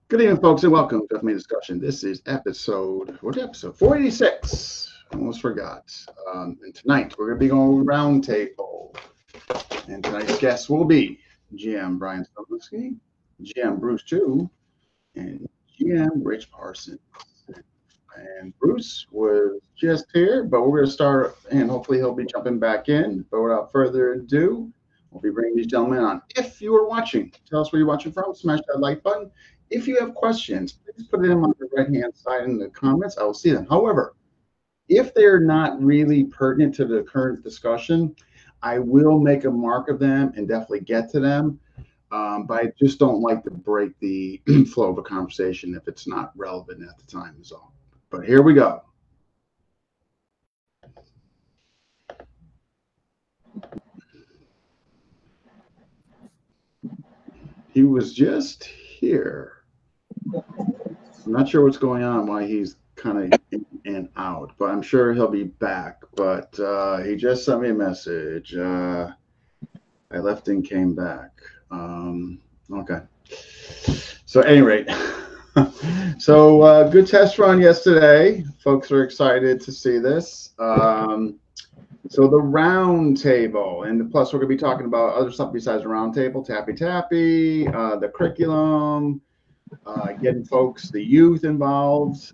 Good evening, folks, and welcome to Main Discussion. This is episode 486. Almost forgot. And tonight we're going to be going roundtable. And tonight's guests will be GM Brian Stolowski, GM Bruce Chiu, and GM Rich Parsons. And Bruce was just here, but we're going to start, and hopefully he'll be jumping back in. But without further ado, we'll be bringing these gentlemen on. If you are watching, tell us where you're watching from. Smash that like button. If you have questions, please put them on the right-hand side in the comments. I will see them. However, if they're not really pertinent to the current discussion, I will make a mark of them and definitely get to them. But I just don't like to break the flow of a conversation if it's not relevant at the time is all. But here we go. He was just here. I'm not sure what's going on, why he's kind of in and out, but I'm sure he'll be back. But he just sent me a message. I left and came back. Okay. So, at any rate, so good test run yesterday. Folks are excited to see this. So the round table, and plus we're going to be talking about other stuff besides the round table, Tappy, the curriculum, getting folks, the youth involved,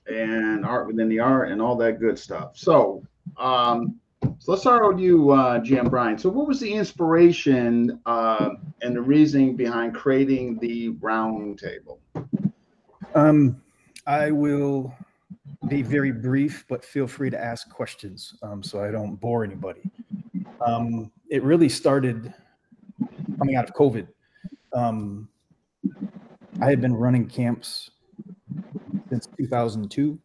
and art within the art and all that good stuff. So let's start with you, GM Brian. So what was the inspiration and the reasoning behind creating the round table? I will be very brief, but feel free to ask questions so I don't bore anybody. It really started coming out of COVID. I had been running camps since 2002,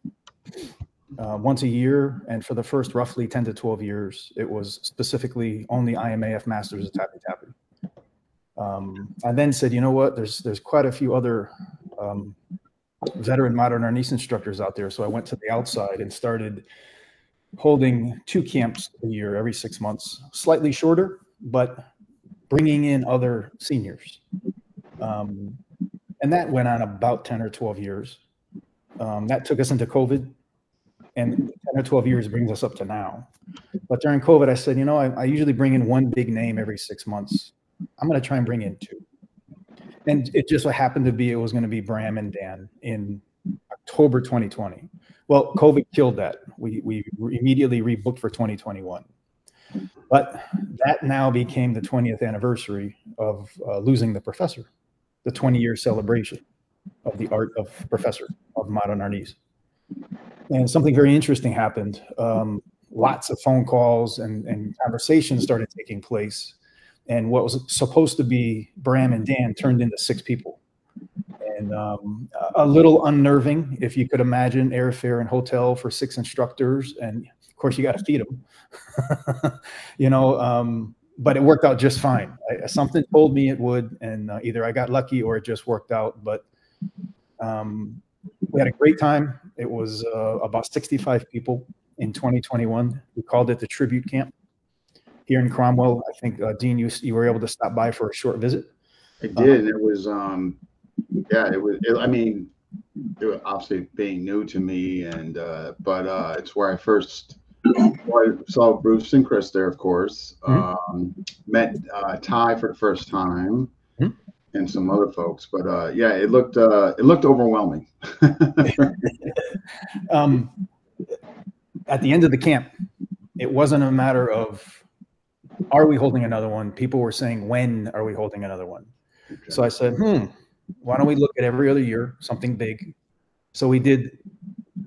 once a year, and for the first roughly 10 to 12 years, it was specifically only IMAF Masters of Tappy Tappy. I then said, you know what, there's quite a few other veteran modern Arnis instructors out there, so I went to the outside and started holding 2 camps a year, every 6 months, slightly shorter, but bringing in other seniors. And that went on about 10 or 12 years. That took us into COVID, and 10 or 12 years brings us up to now. But during COVID, I said, you know, I usually bring in one big name every 6 months. I'm going to try and bring in 2. And it just so happened to be, it was going to be Bram and Dan in October 2020. Well, COVID killed that. We immediately rebooked for 2021. But that now became the 20th anniversary of losing the professor, the 20-year celebration of the art of professor of modern Arnis. And something very interesting happened. Lots of phone calls and conversations started taking place. And what was supposed to be Bram and Dan turned into 6 people. And a little unnerving, if you could imagine, airfare and hotel for 6 instructors. And of course, you got to feed them, you know, but it worked out just fine. Something told me it would, and either I got lucky or it just worked out. But we had a great time. It was about 65 people in 2021. We called it the Tribute Camp. Here in Cromwell, I think, Dean, you were able to stop by for a short visit. I did, and it was, I mean, it was obviously being new to me, and but it's where I first saw Bruce and Chris there, of course. Met Ty for the first time, and some other folks, but yeah, it looked overwhelming. At the end of the camp, it wasn't a matter of, are we holding another one? People were saying, when are we holding another one? Okay. So I said, why don't we look at every other year, something big? So we did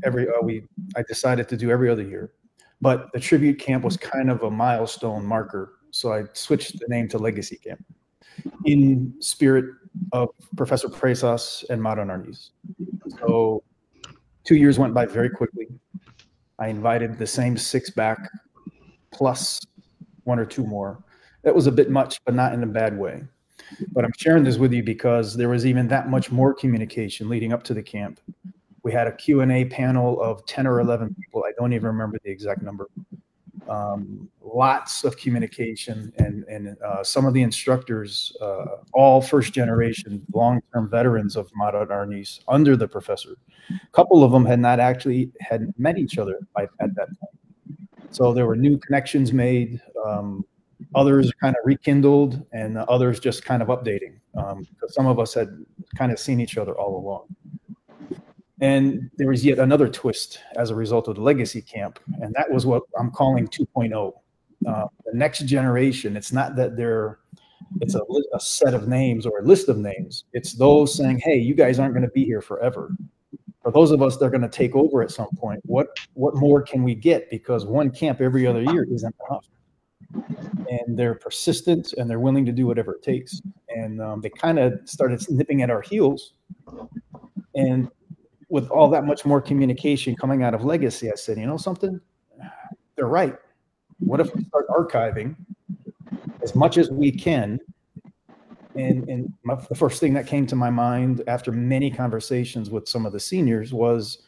I decided to do every other year, but the tribute camp was kind of a milestone marker. So I switched the name to Legacy Camp in spirit of Professor Presas and modern Arnis. So 2 years went by very quickly. I invited the same 6 back, plus 1 or 2 more. That was a bit much, but not in a bad way. But I'm sharing this with you because there was even that much more communication leading up to the camp. We had a Q&A panel of 10 or 11 people. I don't even remember the exact number. lots of communication, and some of the instructors, all first generation, long-term veterans of modern Arnis under the professor. A couple of them had not actually had met each other at that point. So there were new connections made, others kind of rekindled, and others just kind of updating. Because some of us had kind of seen each other all along. And there was yet another twist as a result of the legacy camp, and that was what I'm calling 2.0. The next generation, it's not that it's a set of names or a list of names. It's those saying, hey, you guys aren't going to be here forever. For those of us that are going to take over at some point, what more can we get? Because one camp every other year isn't enough. And they're persistent, and they're willing to do whatever it takes. And they kind of started nipping at our heels. And with all that much more communication coming out of legacy, I said, you know something? They're right. What if we start archiving as much as we can? And the first thing that came to my mind after many conversations with some of the seniors was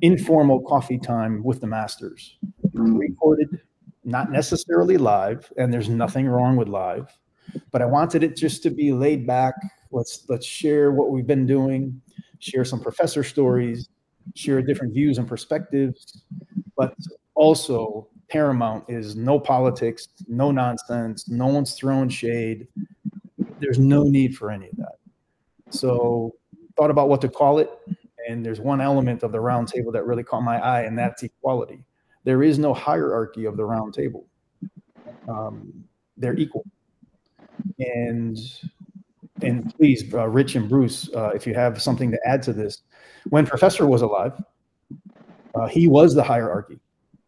informal coffee time with the masters. Recorded, not necessarily live, and there's nothing wrong with live, but I wanted it just to be laid back. Let's share what we've been doing, share some professor stories, share different views and perspectives, but also paramount is no politics, no nonsense, no one's throwing shade. There's no need for any of that. So thought about what to call it, and there's one element of the round table that really caught my eye, and that's equality. There is no hierarchy of the round table. They're equal. And please, Rich and Bruce, if you have something to add to this, when Professor was alive, he was the hierarchy.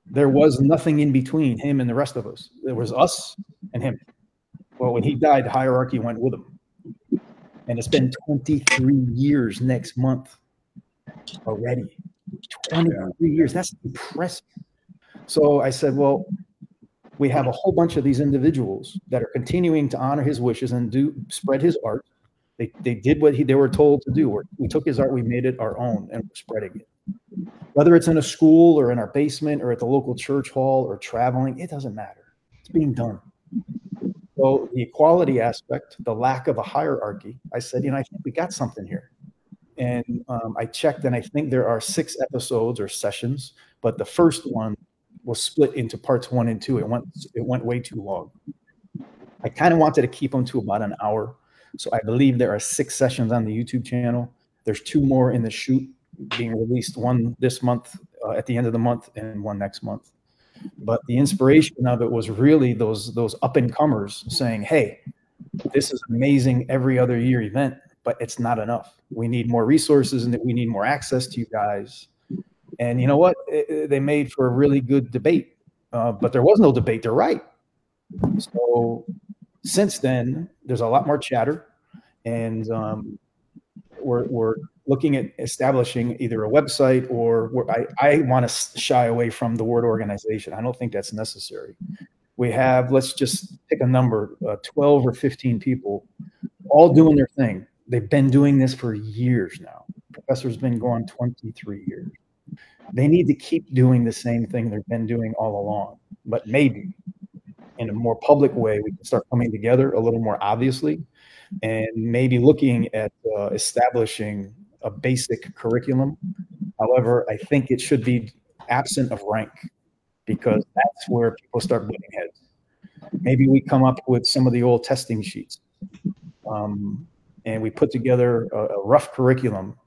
There was nothing in between him and the rest of us. There was us and him. Well, when he died, the hierarchy went with him. And it's been 23 years next month already. 23 years. That's impressive. So I said, well, we have a whole bunch of these individuals that are continuing to honor his wishes and spread his art. They did what they were told to do. We took his art, we made it our own, and we're spreading it. Whether it's in a school or in our basement or at the local church hall or traveling, it doesn't matter. It's being done. So the equality aspect, the lack of a hierarchy, I said, I think we got something here. And I checked, and I think there are 6 episodes or sessions, but the first one was split into parts 1 and 2. It went way too long. I kind of wanted to keep them to about an hour. So I believe there are 6 sessions on the YouTube channel. There's 2 more in the shoot being released, one this month at the end of the month and one next month. But the inspiration of it was really those up and comers saying, hey, this is amazing every other year event, but it's not enough. We need more resources and we need more access to you guys. And you know what? They made for a really good debate, but there was no debate. They're right. So since then, there's a lot more chatter, and we're looking at establishing either a website or I want to shy away from the word organization. I don't think that's necessary. We have, let's just pick a number, 12 or 15 people all doing their thing. They've been doing this for years now. Professor's been going 23 years. They need to keep doing the same thing they've been doing all along, but maybe in a more public way, we can start coming together a little more obviously, and maybe looking at establishing a basic curriculum. However, I think it should be absent of rank, because that's where people start butting heads. Maybe we come up with some of the old testing sheets, and we put together a rough curriculum.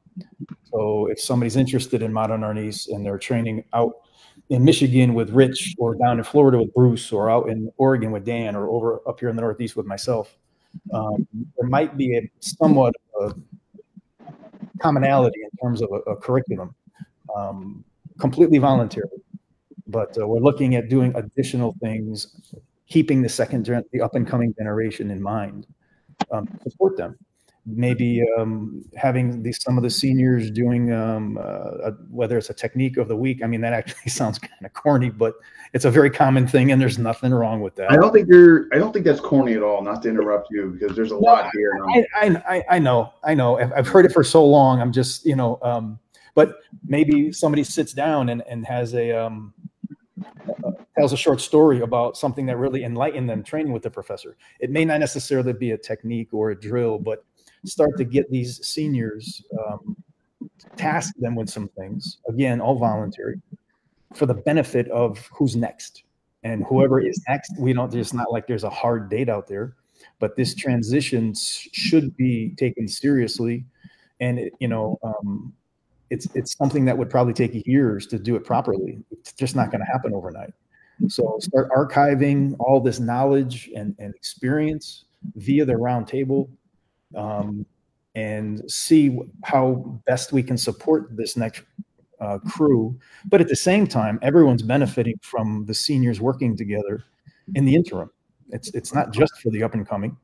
So if somebody's interested in modern Arnis and they're training out in Michigan with Rich, or down in Florida with Bruce, or out in Oregon with Dan, or over up here in the Northeast with myself, there might be a somewhat commonality in terms of a curriculum, completely voluntary. But we're looking at doing additional things, keeping the up and coming generation in mind, support them. Maybe having some of the seniors doing whether it's a technique of the week. I mean, that actually sounds kind of corny, but it's a very common thing, and there's nothing wrong with that. I don't think that's corny at all. Not to interrupt you, because there's a lot here. I know. I've heard it for so long. I'm just, but maybe somebody sits down and has a tells a short story about something that really enlightened them training with the professor. It may not necessarily be a technique or a drill, but start to get these seniors, task them with some things, again, all voluntary, for the benefit of who's next. And whoever is next, it's not like there's a hard date out there, but this transition should be taken seriously. And, it's something that would probably take years to do it properly. It's just not going to happen overnight. So start archiving all this knowledge and experience via the round table, and see how best we can support this next crew. But at the same time, everyone's benefiting from the seniors working together in the interim. It's not just for the up and coming.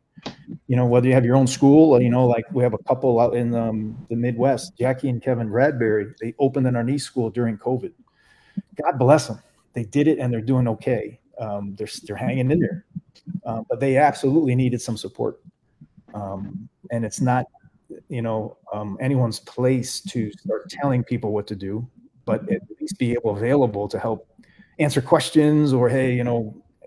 Whether you have your own school, or, like we have a couple out in the Midwest, Jackie and Kevin Bradbury, they opened an Arnis school during COVID. God bless them. They did it and they're doing okay. They're hanging in there, but they absolutely needed some support. And it's not, anyone's place to start telling people what to do, but at least be available to help answer questions, or, hey,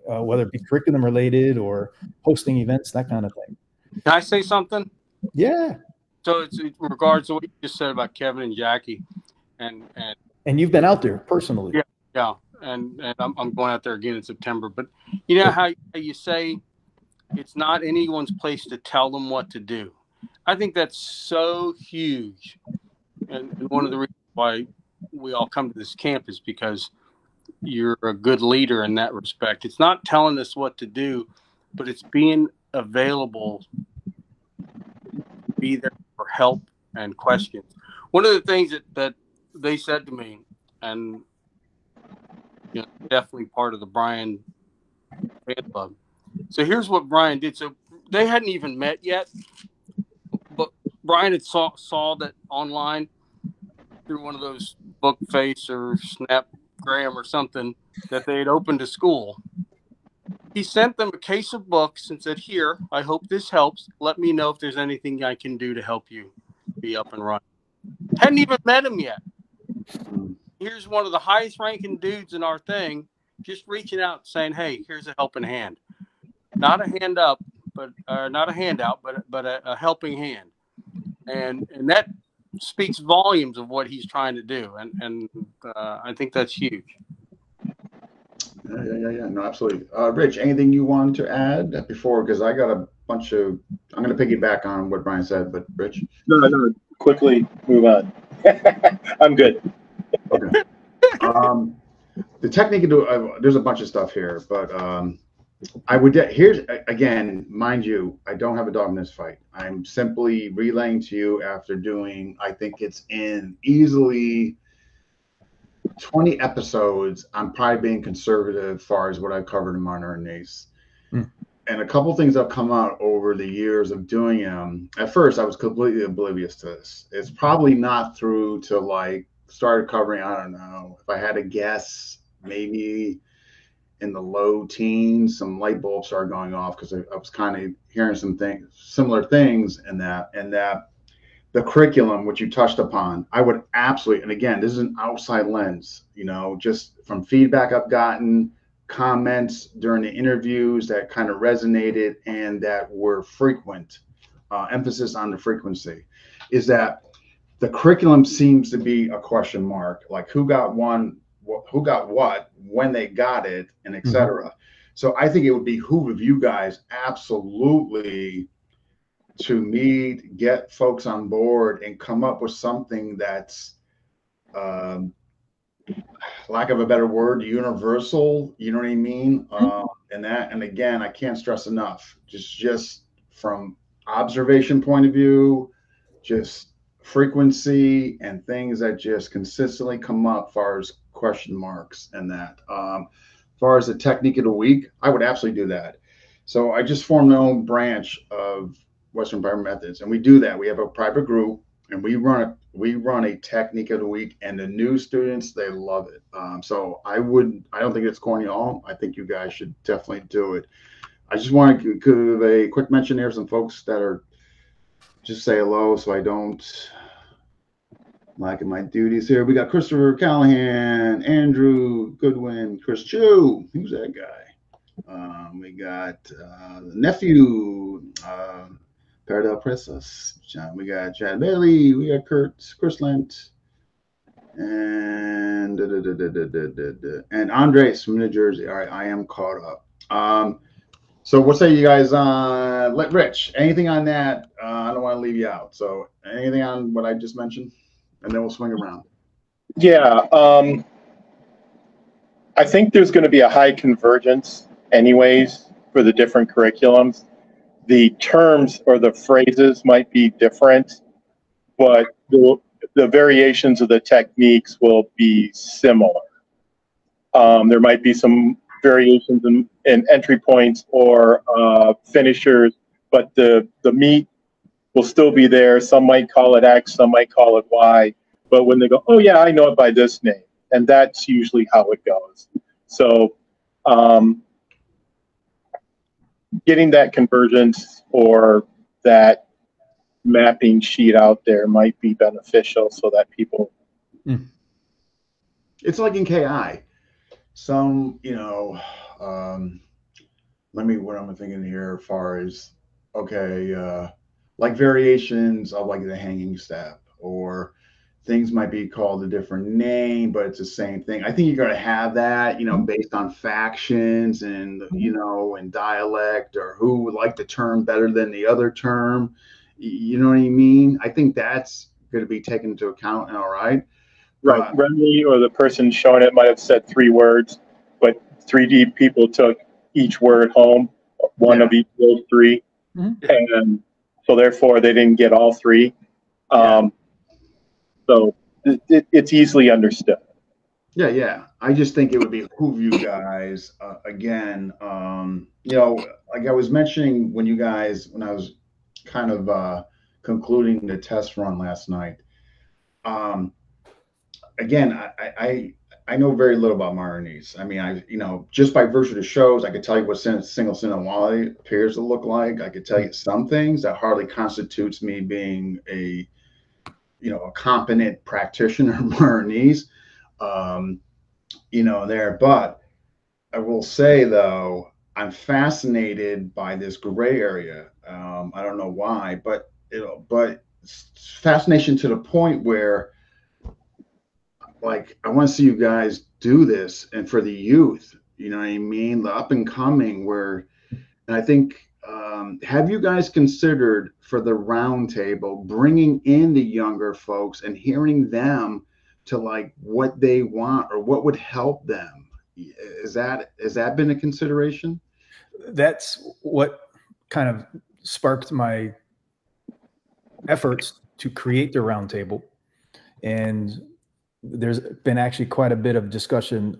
whether it be curriculum related or hosting events, that kind of thing. Can I say something? Yeah. So it's in regards to what you just said about Kevin and Jackie, and you've been out there personally. Yeah. And I'm going out there again in September. But you know how you say it's not anyone's place to tell them what to do. I think that's so huge, and one of the reasons why we all come to this camp is because you're a good leader in that respect. It's not telling us what to do, but it's being available, be there for help and questions. One of the things that they said to me, and definitely part of the Brian fan club. So here's what Brian did. So they hadn't even met yet, but Brian had saw that online through one of those Bookface or Snapgram or something that they had opened a school. He sent them a case of books and said, "Here, I hope this helps. Let me know if there's anything I can do to help you be up and running." Hadn't even met him yet. Here's one of the highest ranking dudes in our thing, just reaching out saying, "Hey, here's a helping hand." Not a hand up, but not a handout, but a helping hand. And that speaks volumes of what he's trying to do. And I think that's huge. Yeah. No, absolutely. Rich, anything you wanted to add before? Because I got a bunch of, I'm going to piggyback on what Brian said, but Rich? No, quickly move on. I'm good. Okay. The technique, there's a bunch of stuff here, but I would, here's, again, mind you, I don't have a dog in this fight. I'm simply relaying to you after doing, I think it's in easily 20 episodes. I'm probably being conservative as far as what I've covered in Marner and Nace. And a couple things have come out over the years of doing them. At first, I was completely oblivious to this. It's probably not through to like started covering, I don't know, if I had to guess, maybe in the low teens, some light bulbs started going off because I was kind of hearing some things, similar things in that, the curriculum, which you touched upon, I would absolutely, and again, this is an outside lens, just from feedback I've gotten, comments during the interviews that kind of resonated and that were frequent, emphasis on the frequency, is that the curriculum seems to be a question mark, like who got what, when they got it, and et cetera. So I think it would behoove you guys absolutely to meet, get folks on board, and come up with something that's, lack of a better word, universal. You know what I mean? And again, I can't stress enough, just from observation point of view, just frequency and things that just consistently come up as far as question marks and that. As far as the technique of the week, I would absolutely do that. So I just formed my own branch of Western Environment Methods, and we do that. We have a private group, and we run a technique of the week, and the new students, they love it. So I don't think it's corny at all. I think you guys should definitely do it. I just want to give a quick mention here, some folks that are just say hello, so I don't liking my duties here. We got Christopher Callahan, Andrew Goodwin, Chris Chiu. Who's that guy? We got the nephew, Paradel Princess. We got Chad Bailey. We got Chris Lent, and Andres from New Jersey. All right, I am caught up. So what say you guys on Rich? Anything on that? I don't want to leave you out. So anything on what I just mentioned, and then we'll swing around. Yeah, I think there's going to be a high convergence, anyways, for the different curriculums. The terms or the phrases might be different, but the variations of the techniques will be similar. There might be some variations in entry points or finishers, but the meat will still be there. Some might call it X, some might call it Y, but when they go, oh yeah, I know it by this name, and that's usually how it goes. So getting that convergence or that mapping sheet out there might be beneficial so that people. It's like in KI. Some, what I'm thinking here as far as, okay, like variations of like the hanging step, or things might be called a different name, but it's the same thing. I think you're going to have that, based on factions and, and dialect, or who would like the term better than the other term. You know what I mean? I think that's going to be taken into account. All right. Right. Remy or the person showing it might have said 3 words, but 3D people took each word home, one of each of those 3. Mm-hmm. And so therefore they didn't get all 3. So it's easily understood. Yeah. I just think it would behoove you guys, again, like I was mentioning when I was kind of concluding the test run last night. Again, I know very little about Arnis. I mean, just by virtue of the shows, I could tell you what single Sinawali appears to look like. I could tell you some things that hardly constitutes me being a competent practitioner of Arnis, there. But I will say, though, I'm fascinated by this gray area. I don't know why, but it's fascination to the point where, like, I want to see you guys do this, and for the youth, you know what I mean, the up and coming. And I think, have you guys considered for the roundtable bringing in the younger folks and hearing them to like what they want or what would help them? Has that been a consideration? That's what kind of sparked my efforts to create the roundtable, and there's been actually quite a bit of discussion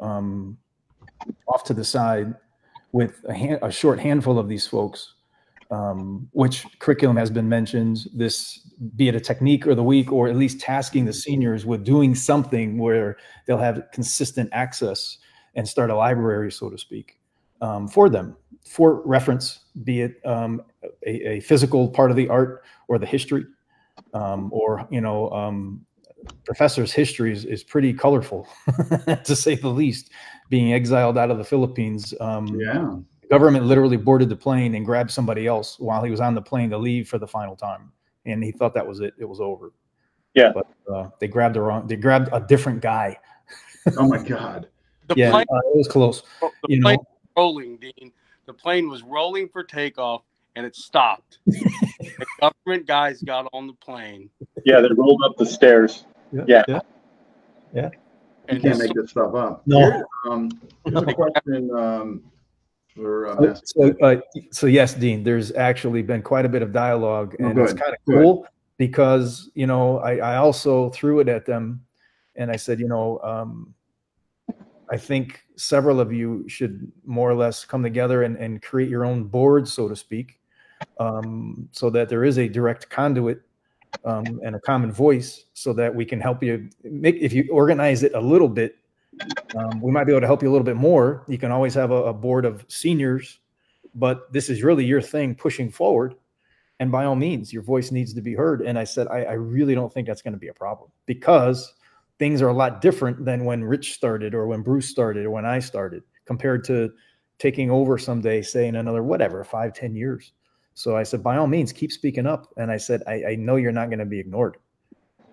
off to the side with a short handful of these folks, which curriculum has been mentioned, this, be it a technique or the week, or at least tasking the seniors with doing something where they'll have consistent access and start a library, so to speak, for them, for reference, be it a physical part of the art or the history, or, professor's history is pretty colorful, to say the least. Being exiled out of the Philippines, the government literally boarded the plane and grabbed somebody else while he was on the plane to leave for the final time, and he thought that was it. It was over. Yeah, but they grabbed a different guy. Oh my God! Plane, it was close. The plane was rolling, Dean. The plane was rolling for takeoff, and it stopped. The government guys got on the plane. Yeah, they rolled up the stairs. Yeah. You can't make this stuff up. No. Here's a question for so yes, Dean, there's actually been quite a bit of dialogue, and it's kind of cool because, I also threw it at them, and I said, I think several of you should more or less come together and create your own board, so to speak, so that there is a direct conduit and a common voice, so that we can help you if you organize it a little bit, we might be able to help you a little bit more. You can always have a board of seniors, but this is really your thing pushing forward. and by all means, your voice needs to be heard. And I said, I really don't think that's going to be a problem, because things are a lot different than when Rich started or when Bruce started or when I started, compared to taking over someday, say in another, whatever, 5-10 years. So I said, by all means, keep speaking up. And I said, I know you're not going to be ignored.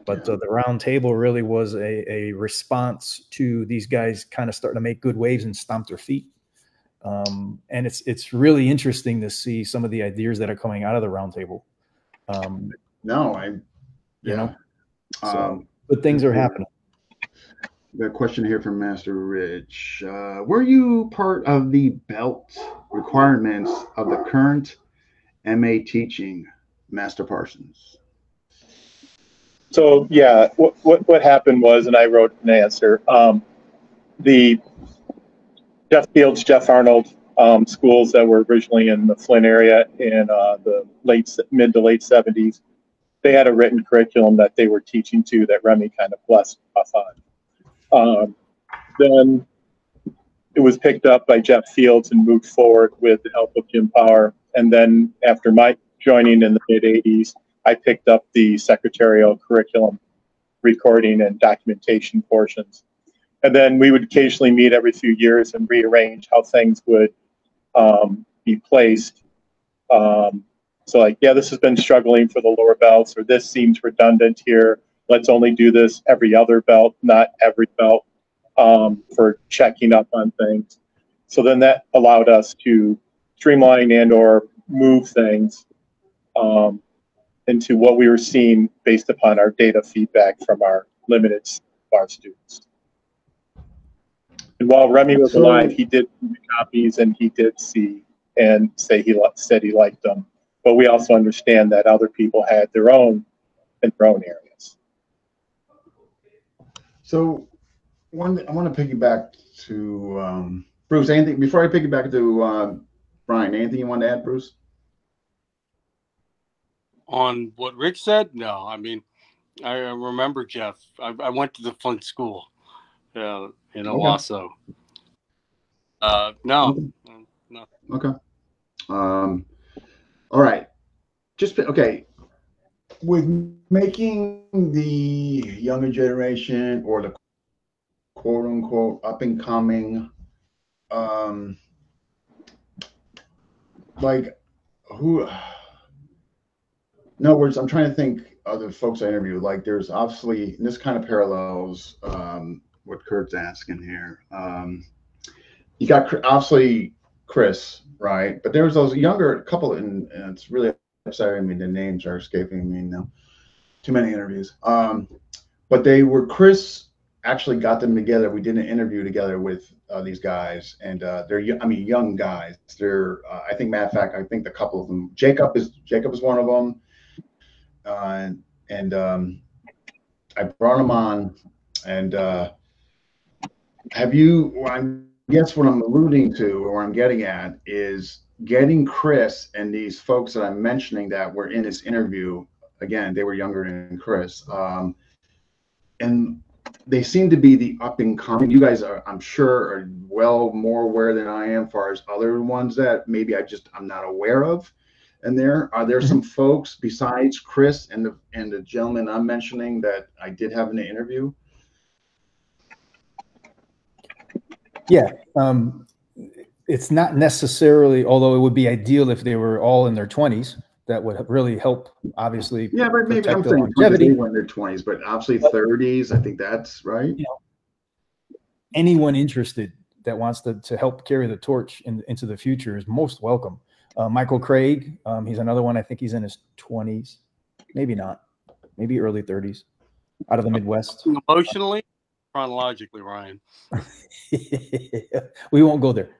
But the round table really was a response to these guys kind of starting to make good waves and stomp their feet. And it's really interesting to see some of the ideas that are coming out of the round table. But things are happening. Got a question here from Master Rich. Were you part of the belt requirements of the current MA teaching, Master Parsons? So yeah, what happened was, and I wrote an answer. The Jeff Fields, Jeff Arnold schools that were originally in the Flint area in the mid to late 70s, they had a written curriculum that they were teaching to that Remy kind of blessed off on. Then it was picked up by Jeff Fields and moved forward with the help of Jim Power. And then after my joining in the mid 80s, I picked up the secretarial curriculum recording and documentation portions. And then we would occasionally meet every few years and rearrange how things would be placed. So like, yeah, this has been struggling for the lower belts, or this seems redundant here. Let's only do this every other belt, not every belt, for checking up on things. So then that allowed us to streamline and or move things into what we were seeing based upon our data feedback from our limited bar students. And while Remy was alive, he did copies and he did see and say said he liked them. But we also understand that other people had their own in their own areas. So I want to piggyback to Bruce. Anything before I piggyback to Brian? Anything you want to add, Bruce? On what Rich said? No, I mean, I remember Jeff. I went to the Flint school in Owasso. No. Okay. All right. Okay. With making the younger generation or the quote unquote up and coming, like who? In other words, I'm trying to think of the folks I interviewed. Like, there's obviously, and this kind of parallels what Kurt's asking here. You got obviously Chris, right? But there was those younger couple, and it's really upsetting me. The names are escaping me now. Too many interviews. But they were, Chris actually got them together. We did an interview together with these guys, and they're, young guys. They're, I think, matter of fact, I think the couple of them, Jacob is one of them. I brought him on, and I guess what I'm alluding to, or I'm getting at, is getting Chris and these folks that I'm mentioning that were in this interview. Again, they were younger than Chris, and they seem to be the up and coming. You guys are, I'm sure, are well more aware than I am, as far as other ones that maybe I'm not aware of. And are there some folks besides Chris and the gentleman I'm mentioning that I did have in the interview? Yeah, it's not necessarily, although it would be ideal if they were all in their 20s. That would really help, obviously. Yeah, but maybe I'm saying they were in their 20s, but obviously 30s. I think that's right. Anyone interested that wants to help carry the torch into the future is most welcome. Michael Craig, he's another one. I think he's in his 20s, maybe not, maybe early 30s, out of the Midwest. Emotionally, chronologically, Ryan. We won't go there.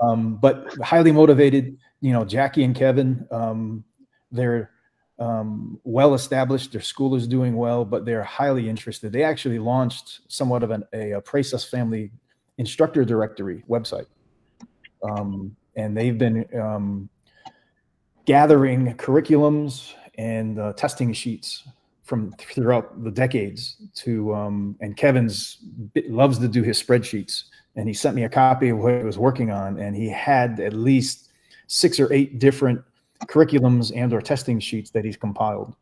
But highly motivated, Jackie and Kevin, they're well established. Their school is doing well, but they're highly interested. They actually launched somewhat of a Praise Us Family instructor directory website. And they've been gathering curriculums and testing sheets from throughout the decades and Kevin's loves to do his spreadsheets, and he sent me a copy of what he was working on, and he had at least 6 or 8 different curriculums and or testing sheets that he's compiled,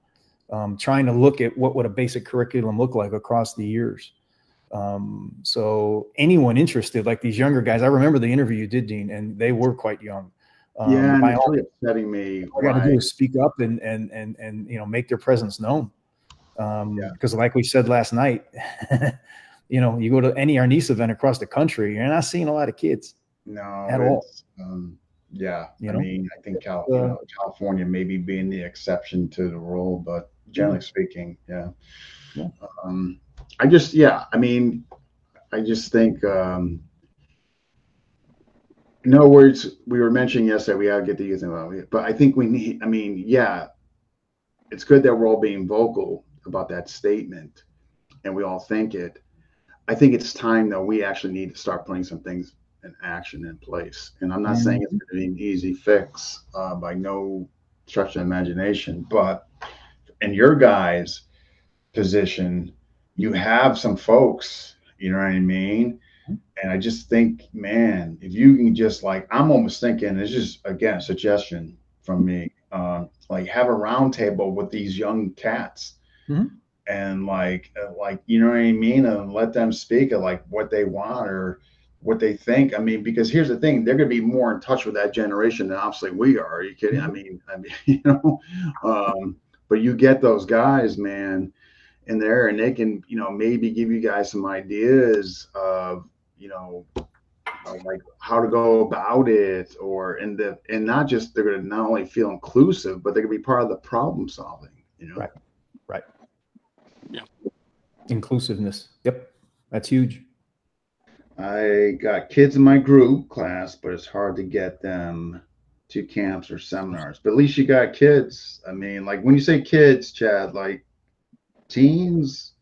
trying to look at what would a basic curriculum look like across the years. So anyone interested, like these younger guys, I remember the interview you did, Dean, and they were quite young. Yeah, and it's really upsetting me. All I got to do is speak up and make their presence known. Because like we said last night, you go to any Arnis event across the country, you're not seeing a lot of kids. No, at all. Yeah, I mean, I think California maybe being the exception to the rule, but generally speaking, yeah. I just think, in other words, we were mentioning yesterday, we got to get the youth involved, but I think we need, it's good that we're all being vocal about that statement and we all think it. I think it's time though, we actually need to start putting some things in action in place. And I'm not saying it's going to be an easy fix by no stretch of imagination, but in your guys' position, you have some folks, you know what I mean? And I just think, man, if you can just I'm almost thinking, it's just, again, a suggestion from me, have a round table with these young cats and you know what I mean? And let them speak of what they want or what they think. I mean, because here's the thing, they're going to be more in touch with that generation than obviously we are. Are you kidding? I mean, but you get those guys, man, in there and they can, maybe give you guys some ideas of, how to go about it and not just, they're going to not only feel inclusive, but they're going to be part of the problem solving, Right. Yeah. Inclusiveness. Yep. That's huge. I got kids in my group class, but it's hard to get them to camps or seminars, but at least you got kids. I mean, when you say kids, Chad, teens,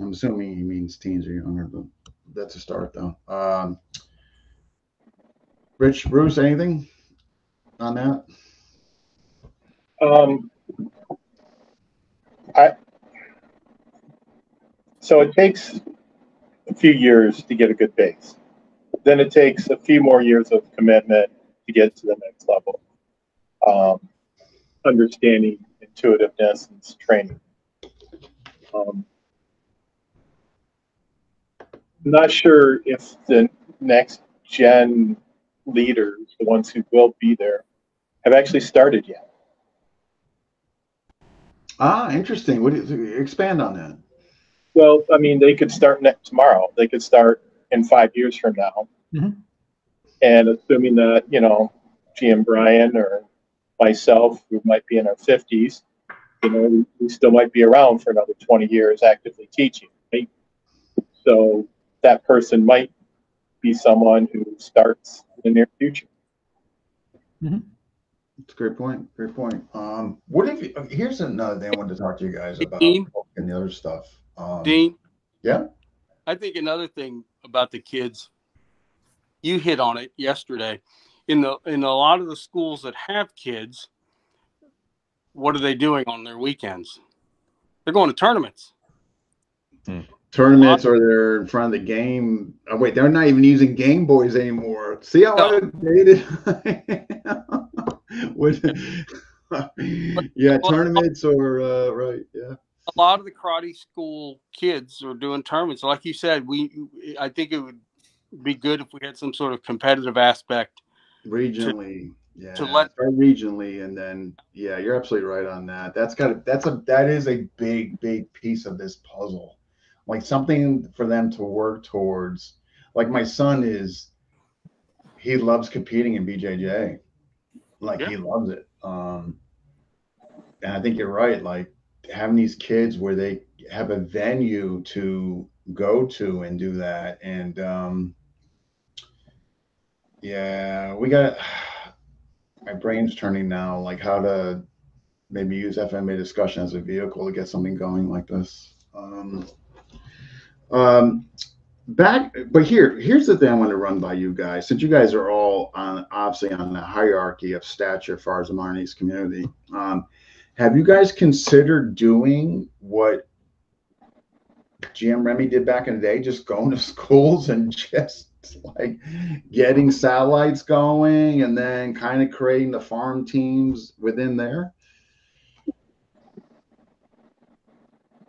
I'm assuming he means teens or younger, but that's a start though. Rich, Bruce, anything on that? So it takes a few years to get a good base. Then it takes a few more years of commitment to get to the next level. Understanding, intuitiveness, and training. I'm not sure if the next gen leaders, the ones who will be there, have actually started yet. Interesting. What do you expand on that? Well, I mean, they could start tomorrow. They could start in 5 years from now. And assuming that, G and Brian or myself, who might be in our 50s, we still might be around for another 20 years actively teaching, right? So that person might be someone who starts in the near future. That's a great point. Great point. Here's another thing I wanted to talk to you guys about and the other stuff. Dean? Yeah? I think another thing about the kids, you hit on it yesterday. In a lot of the schools that have kids, what are they doing on their weekends? They're going to tournaments. Tournaments, or they're in front of the game. Oh, wait, they're not even using Game Boys anymore. See how outdated I am? Tournaments or right, yeah. A lot of the karate school kids are doing tournaments. Like you said, I think it would be good if we had some sort of competitive aspect regionally. Start regionally, and then you're absolutely right on that. That is a big piece of this puzzle. Something for them to work towards. My son he loves competing in BJJ. He loves it. And I think you're right. Having these kids where they have a venue to go to and do that. And we got, my brain's turning now, how to maybe use FMA discussion as a vehicle to get something going like this. But here's the thing I want to run by you guys. Since you guys are all obviously on the hierarchy of stature as far as the Arnis community, have you guys considered doing what GM Remy did back in the day, just going to schools and just like getting satellites going and then kind of creating the farm teams within there?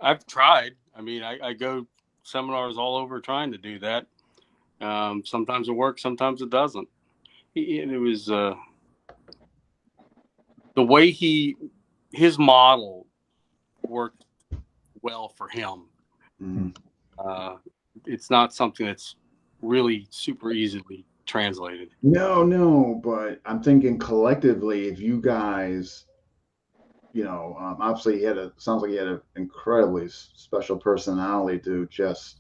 I've tried. I mean, I go seminars all over trying to do that. Sometimes it works, sometimes it doesn't. It was the way his model worked well for him. It's not something that's really super easily translated. No, but I'm thinking collectively, if you guys, obviously sounds like he had an incredibly special personality to just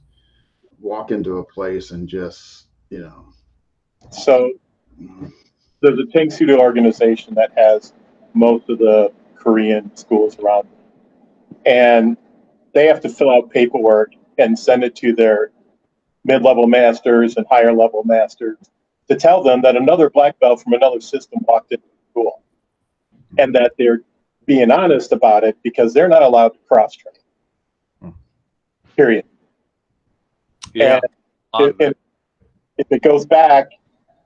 walk into a place and just, So there's a Tank Pseudo organization that has most of the Korean schools around, and they have to fill out paperwork and send it to their mid-level masters and higher level masters to tell them that another black belt from another system walked into the school, and that they're being honest about it because they're not allowed to cross-train. Period. Yeah. And if it goes back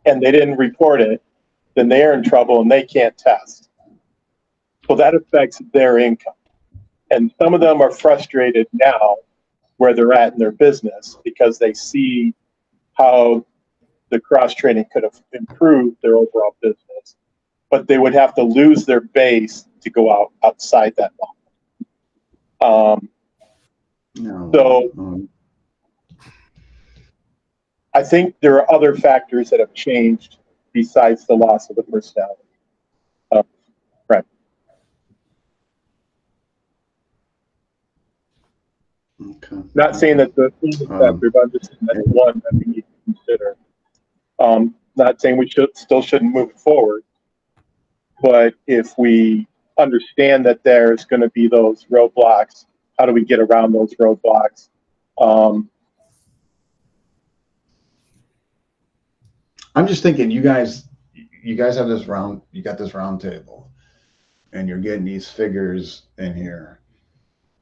and they didn't report it, then they're in trouble and they can't test. So that affects their income. And some of them are frustrated now where they're at in their business because they see how the cross-training could have improved their overall business, but they would have to lose their base to go outside that model. I think there are other factors that have changed besides the loss of the personality. Right. Okay. Not saying that the factor, but I'm just saying that's one that we need to consider. Not saying we shouldn't move forward, but if we understand that there's going to be those roadblocks, how do we get around those roadblocks? I'm just thinking, you guys have this you got this round table, and you're getting these figures in here,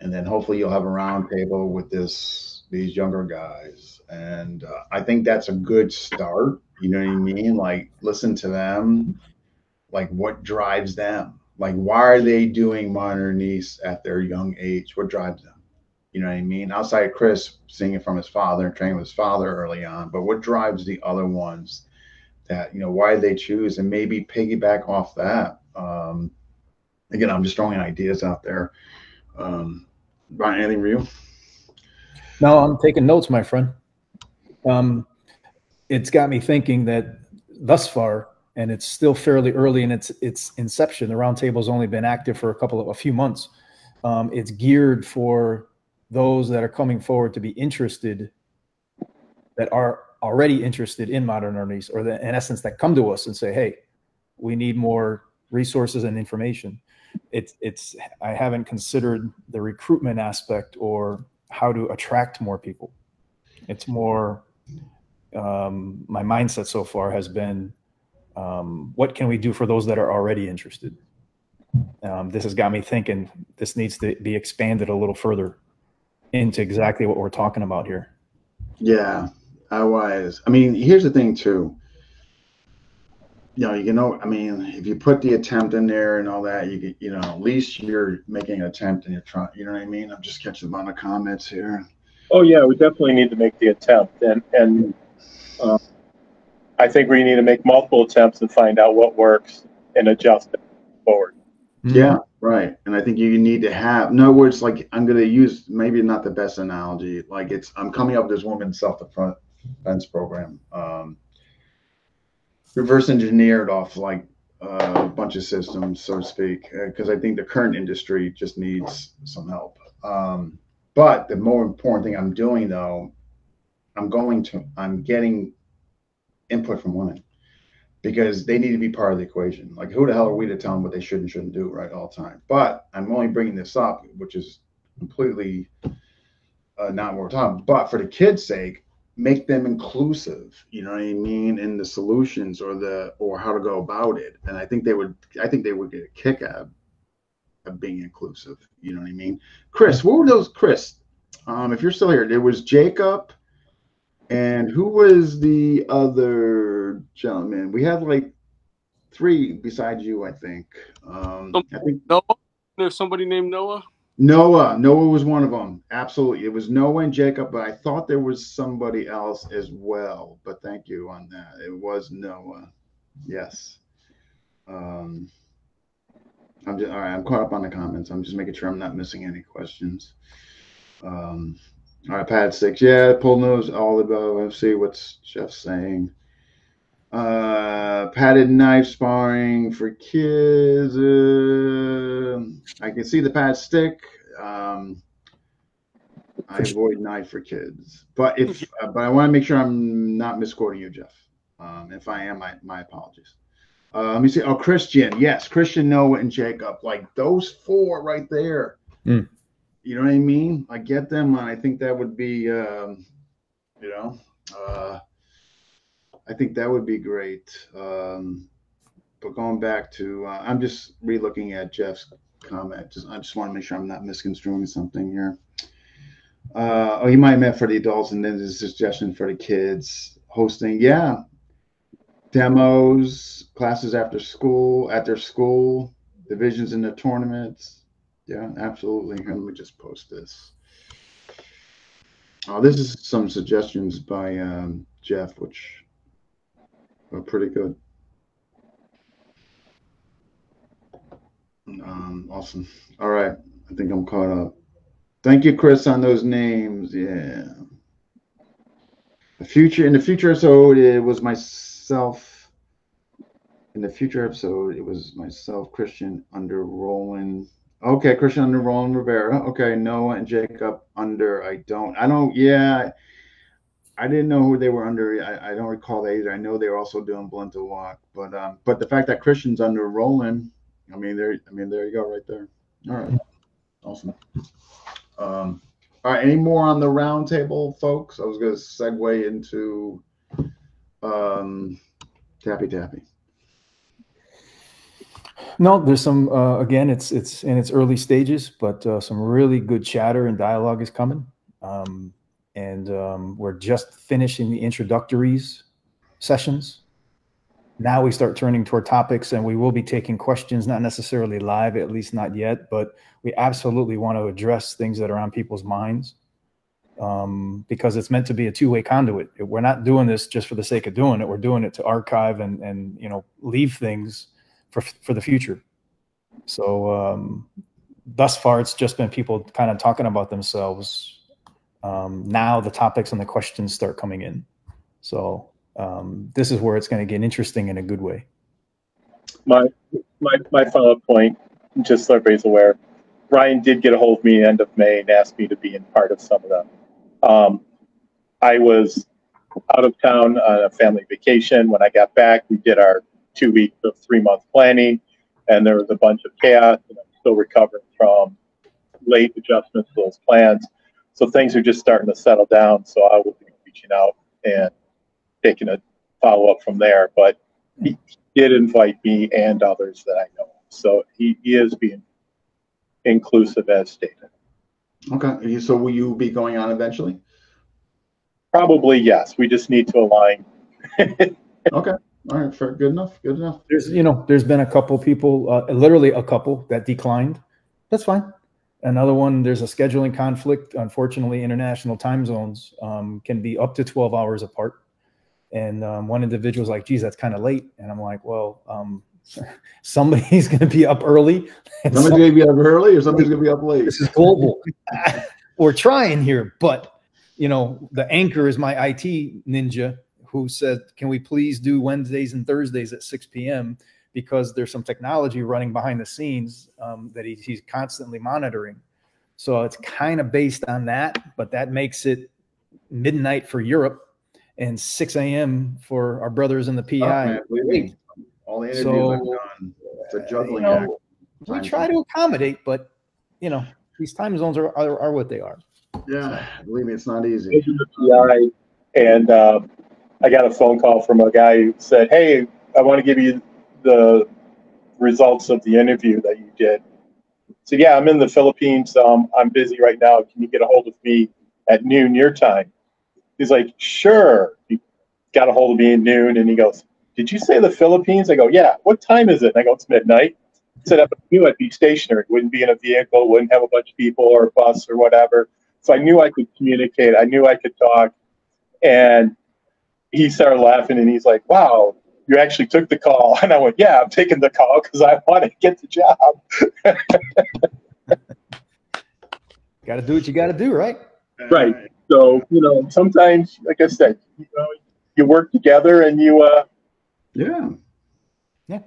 and then hopefully you'll have a round table with these younger guys, and I think that's a good start. You know what I mean? Like, listen to them. Like, what drives them? Like, why are they doing modern Arnis at their young age? What drives them? You know what I mean? Outside of Chris seeing it from his father and training with his father early on, but what drives the other ones? That, why they choose, and maybe piggyback off that. Again, I'm just throwing ideas out there. Brian, anything for you? No, I'm taking notes, my friend. It's got me thinking that thus far, and it's still fairly early in its inception, the roundtable's only been active for a few months. It's geared for those that are coming forward to be interested, that are already interested in modern Arnis, or in essence, that come to us and say, hey, we need more resources and information. I haven't considered the recruitment aspect or how to attract more people. It's more, my mindset so far has been, what can we do for those that are already interested? This has got me thinking this needs to be expanded a little further into exactly what we're talking about here. Yeah. I mean, here's the thing too. If you put the attempt in there and all that, at least you're making an attempt and you're trying. You know what I mean? I'm just catching a lot of comments here. Oh yeah, we definitely need to make the attempt, and I think we need to make multiple attempts and find out what works and adjust it forward. Yeah, right. And I think you need to have, in other words, like, I'm going to use maybe not the best analogy. Like, I'm coming up with this women's self-defense program, reverse engineered off like a bunch of systems, so to speak, because I think the current industry just needs some help. But the more important thing I'm doing, though, I'm getting input from women, because they need to be part of the equation. Like, who the hell are we to tell them what they should and shouldn't do, right, all the time? But I'm only bringing this up, which is completely not what we're talking. But for the kids' sake, make them inclusive. You know what I mean? In the solutions or how to go about it. And I think they would get a kick out of being inclusive. You know what I mean? Chris, what were those? Chris, If you're still here, there was Jacob, and who was the other gentleman? We had like 3 besides you, I think. I think Noah. There's somebody named Noah. Noah was one of them. Absolutely, it was Noah and Jacob, but I thought there was somebody else as well. But thank you on that. It was Noah. Yes. I'm just all right. I'm caught up on the comments. I'm just making sure I'm not missing any questions. All right, pad 6. Yeah, pull nose, all above. Let's see what's Jeff saying. Padded knife sparring for kids. I can see the pad stick. I avoid knife for kids, but but I want to make sure I'm not misquoting you, Jeff. If I am, my apologies. Let me see. Oh, Christian, yes, Christian, Noah, and Jacob, like those 4 right there. Mm. You know what I mean? I get them, and I think that would be, I think that would be great. But going back to, I'm just re-looking at Jeff's comment. I just want to make sure I'm not misconstruing something here. He might have meant for the adults, and then there's a suggestion for the kids hosting. Yeah, demos, classes after school, at their school, divisions in the tournaments. Yeah, absolutely. Let me just post this. This is some suggestions by Jeff, which are pretty good. Awesome. All right. I think I'm caught up. Thank you, Chris, on those names. Yeah. In the future episode, it was myself. In the future episode, it was myself, Christian, under Roland. Okay, Christian under Roland Rivera. Okay, Noah and Jacob under. Yeah, I didn't know who they were under. I don't recall that either. I know they were also doing Blunt to Walk, but the fact that Christian's under Roland, there you go, right there. All right, awesome. All right, any more on the round table, folks? I was going to segue into Tappy. No, there's some. Again, it's in its early stages, but some really good chatter and dialogue is coming. We're just finishing the introductories sessions. Now we start turning toward topics, and we will be taking questions, not necessarily live, at least not yet, but we absolutely want to address things that are on people's minds, because it's meant to be a two-way conduit. We're not doing this just for the sake of doing it. We're doing it to archive and leave things for the future. So thus far, it's just been people kind of talking about themselves. Now the topics and the questions start coming in. So this is where it's going to get interesting in a good way. My follow-up point, just so everybody's aware, Ryan did get a hold of me end of May and asked me to be in part of some of them. I was out of town on a family vacation. When I got back, we did our 2 weeks of 3-month planning, and there was a bunch of chaos, and I'm still recovering from late adjustments to those plans. So things are just starting to settle down. So I will be reaching out and taking a follow-up from there. But he did invite me and others that I know. So he is being inclusive as stated. Okay. So will you be going on eventually? Probably, yes. We just need to align. Okay. All right. Fair. Good enough. There's been a couple people, literally a couple that declined. That's fine. Another one, there's a scheduling conflict. Unfortunately, international time zones can be up to 12 hours apart. And one individual's like, geez, that's kind of late. And I'm like, well, somebody's going to be up early. Somebody's going to be up early or somebody's going to be up late. This is global. We're trying here. But, the anchor is my IT ninja who said, can we please do Wednesdays and Thursdays at 6 p.m. because there's some technology running behind the scenes that he's constantly monitoring. So it's kind of based on that, but that makes it midnight for Europe and 6 a.m. for our brothers in the PI. All the interviews I've done, it's a juggling act. We try to accommodate, but these time zones are what they are. Yeah, believe me, it's not easy. And I got a phone call from a guy who said, hey, I want to give you the results of the interview that you did. said, yeah, I'm in the Philippines. I'm busy right now. Can you get a hold of me at noon your time? He's like, sure. He got a hold of me at noon, and he goes, did you say the Philippines? I go, yeah. What time is it? And I go, it's midnight. He said, I knew I'd be stationary. Wouldn't be in a vehicle, wouldn't have a bunch of people or a bus or whatever. So I knew I could communicate. I knew I could talk. And he started laughing, and he's like, wow, you actually took the call. And I went, yeah, I'm taking the call because I want to get the job. Got to do what you got to do, right? Right. So, sometimes, like I said, you work together and you, Yeah. Yeah.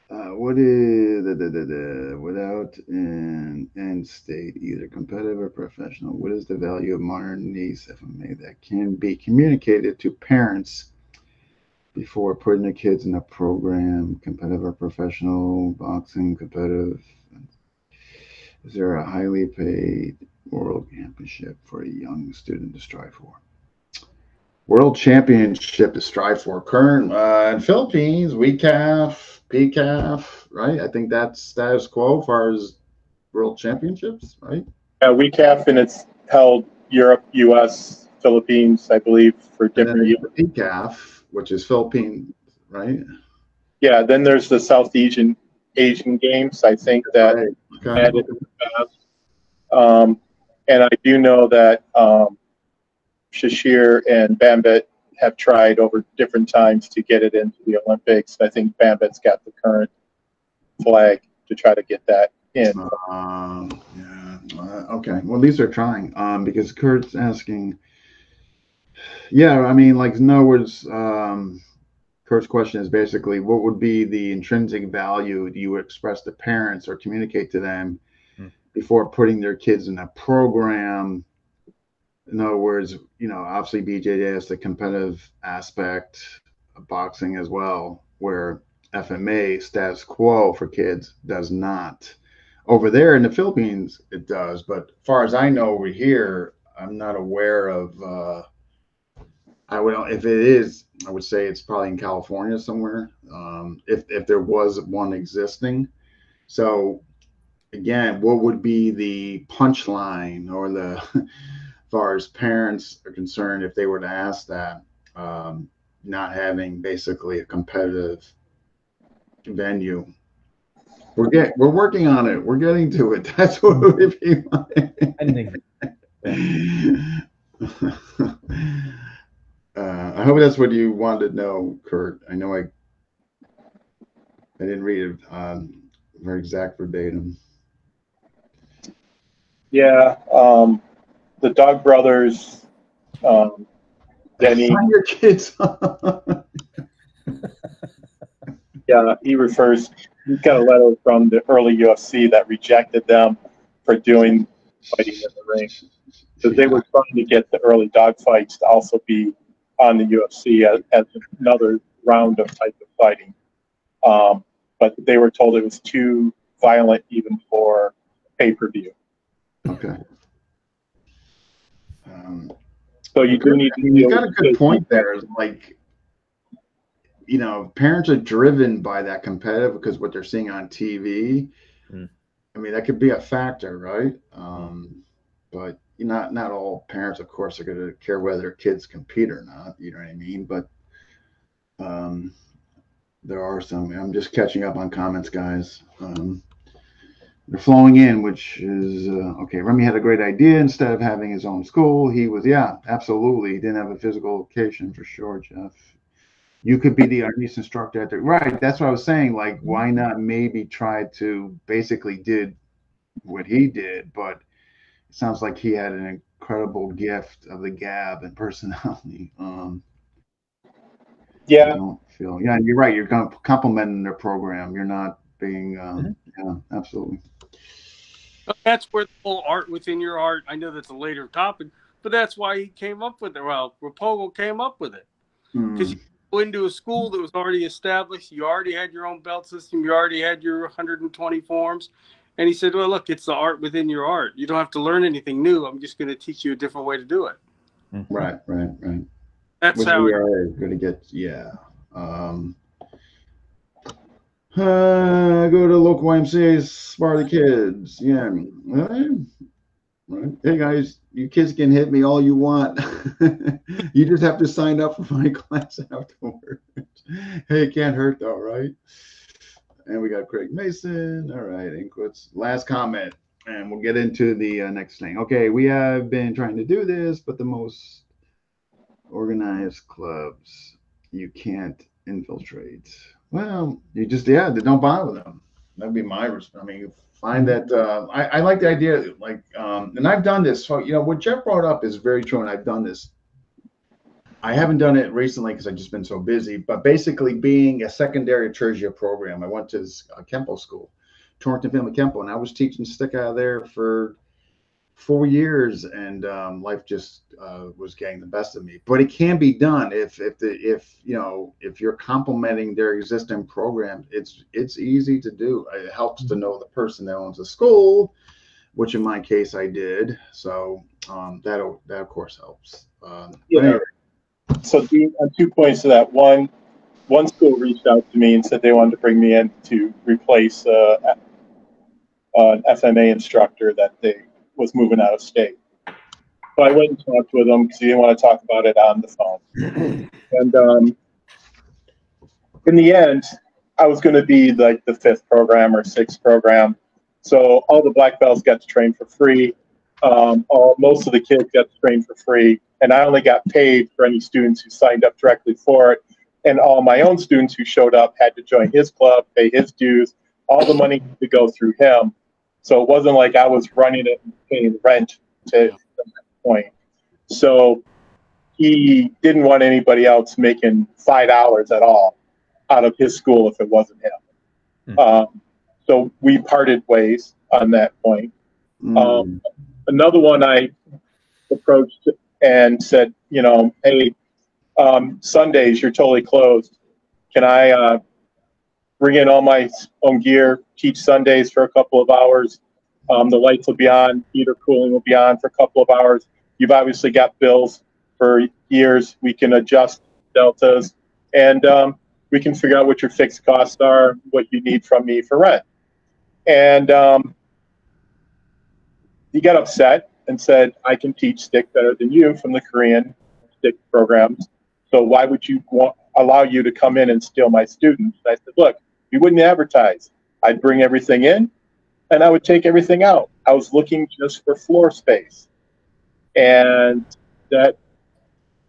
What is without an end state, either competitive or professional? What is the value of modern niece FMA that can be communicated to parents before putting the kids in a program, competitive or professional, boxing, competitive? Is there a highly paid world championship for a young student to strive for? World championship to strive for. Current in Philippines, WCAF, PCAF, right? I think that's status quo as far as world championships, right? WCAF, and it's held Europe, US, Philippines, I believe, for different years. PCAF, which is Philippines, right? Yeah, then there's the South Asian Games, I think, that Right. Okay. added in the past. And I do know that Shashir and Bambit have tried over different times to get it into the Olympics. I think Bambit's got the current flag to try to get that in. Okay. Well, these are trying because Kurt's asking. Yeah, I mean, like, in other words, Kurt's question is basically, what would be the intrinsic value you would express to parents or communicate to them before putting their kids in a program? In other words, obviously BJJ has the competitive aspect of boxing as well, where FMA status quo for kids does not. Over there in the Philippines, it does. But as far as I know, over here, I'm not aware of. If it is, I would say it's probably in California somewhere. If there was one existing. So again, what would be the punchline or the as far as parents are concerned, if they were to ask that, not having basically a competitive venue? We're working on it. We're getting to it. That's what it would be like. I hope that's what you wanted to know, Kurt. I know I didn't read it very exact verbatim. Yeah, the Dog Brothers, Denny. Sign your kids. Yeah, he got a letter from the early UFC that rejected them for doing fighting in the ring. Because they were trying to get the early dog fights to also be on the UFC as another round of type of fighting. But they were told it was too violent even for pay-per-view. Okay. So you do need to. You got a good point there. Like, parents are driven by that competitive because what they're seeing on TV. I mean, that could be a factor, right? But not all parents, of course, are going to care whether their kids compete or not. You know what I mean? But there are some. I'm just catching up on comments, guys. They're flowing in, which is okay. Remy had a great idea. Instead of having his own school, he was, absolutely. He didn't have a physical location for sure, Jeff. You could be the Arnis instructor at the right. That's what I was saying. Like, why not maybe try to basically did what he did, but it sounds like he had an incredible gift of the gab and personality. Yeah. I don't feel. Yeah, you're right. You're complimenting their program. You're not being. Yeah, absolutely. That's where the whole art within your art. I know that's a later topic, but that's why he came up with it. Well, Rapogo came up with it because you go into a school that was already established. You already had your own belt system. You already had your 120 forms. And he said, well, look, it's the art within your art. You don't have to learn anything new. I'm just going to teach you a different way to do it. Right. That's which how we are going to get. Yeah. Go to local YMCA, spar the kids. Yeah. Right. Hey guys, you kids can hit me all you want. You just have to sign up for my class afterwards. Hey, it can't hurt though, right? And we got Craig Mason. All right, inputs. Last comment, and we'll get into the next thing. Okay, we have been trying to do this, but the most organized clubs you can't infiltrate. Well, you just don't bother with them. That'd be my response. I mean, find that I like the idea, like, and I've done this. So what Jeff brought up is very true, and I've done this. I haven't done it recently because I've just been so busy. But basically, being a secondary tertiary program, I went to this Kempo school, Torrington Family Kempo, and I was teaching stick out of there for 4 years, and life just was getting the best of me. But it can be done if you're complementing their existing program. It's easy to do. It helps to know the person that owns the school, which in my case I did. So that of course helps. Yeah. So on 2 points to that. One school reached out to me and said they wanted to bring me in to replace an FMA instructor that they was moving out of state. So I went and talked with them because he didn't want to talk about it on the phone. And in the end, I was going to be like the 5th program or 6th program. So all the black belts got to train for free. Most of the kids got to train for free. And I only got paid for any students who signed up directly for it. And all my own students who showed up had to join his club, pay his dues. All the money to go through him. So it wasn't like I was running it and paying rent to that point. So he didn't want anybody else making $5 at all out of his school if it wasn't him. So we parted ways on that point. Another one I approached and said, hey, Sundays, you're totally closed. Can I bring in all my own gear, teach Sundays for a couple of hours? The lights will be on, heater cooling will be on for a couple of hours. You've obviously got bills for years. We can adjust deltas, and we can figure out what your fixed costs are, what you need from me for rent. And he got upset and said, I can teach stick better than you from the Korean stick programs. So why would you allow you to come in and steal my students? And I said, look, we wouldn't advertise. I'd bring everything in and I would take everything out. I was looking just for floor space. And that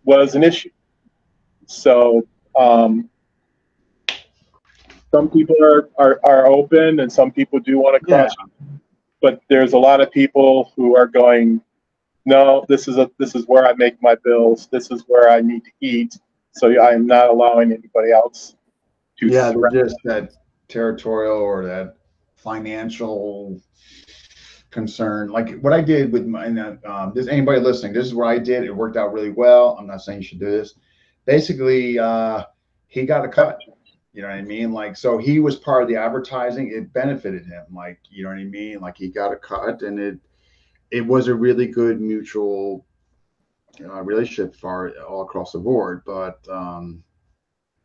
was an issue. So some people are open and some people do want to cross. Yeah. But there's a lot of people who are going, no, this is where I make my bills. This is where I need to eat. So I'm not allowing anybody else to. Yeah, just that territorial or that financial concern. Like what I did with my, this anybody listening, this is what I did. It worked out really well. I'm not saying you should do this. Basically, he got a cut. You know what I mean? Like, so he was part of the advertising. It benefited him. Like, you know what I mean? Like he got a cut, and it was a really good mutual relationship for all across the board. But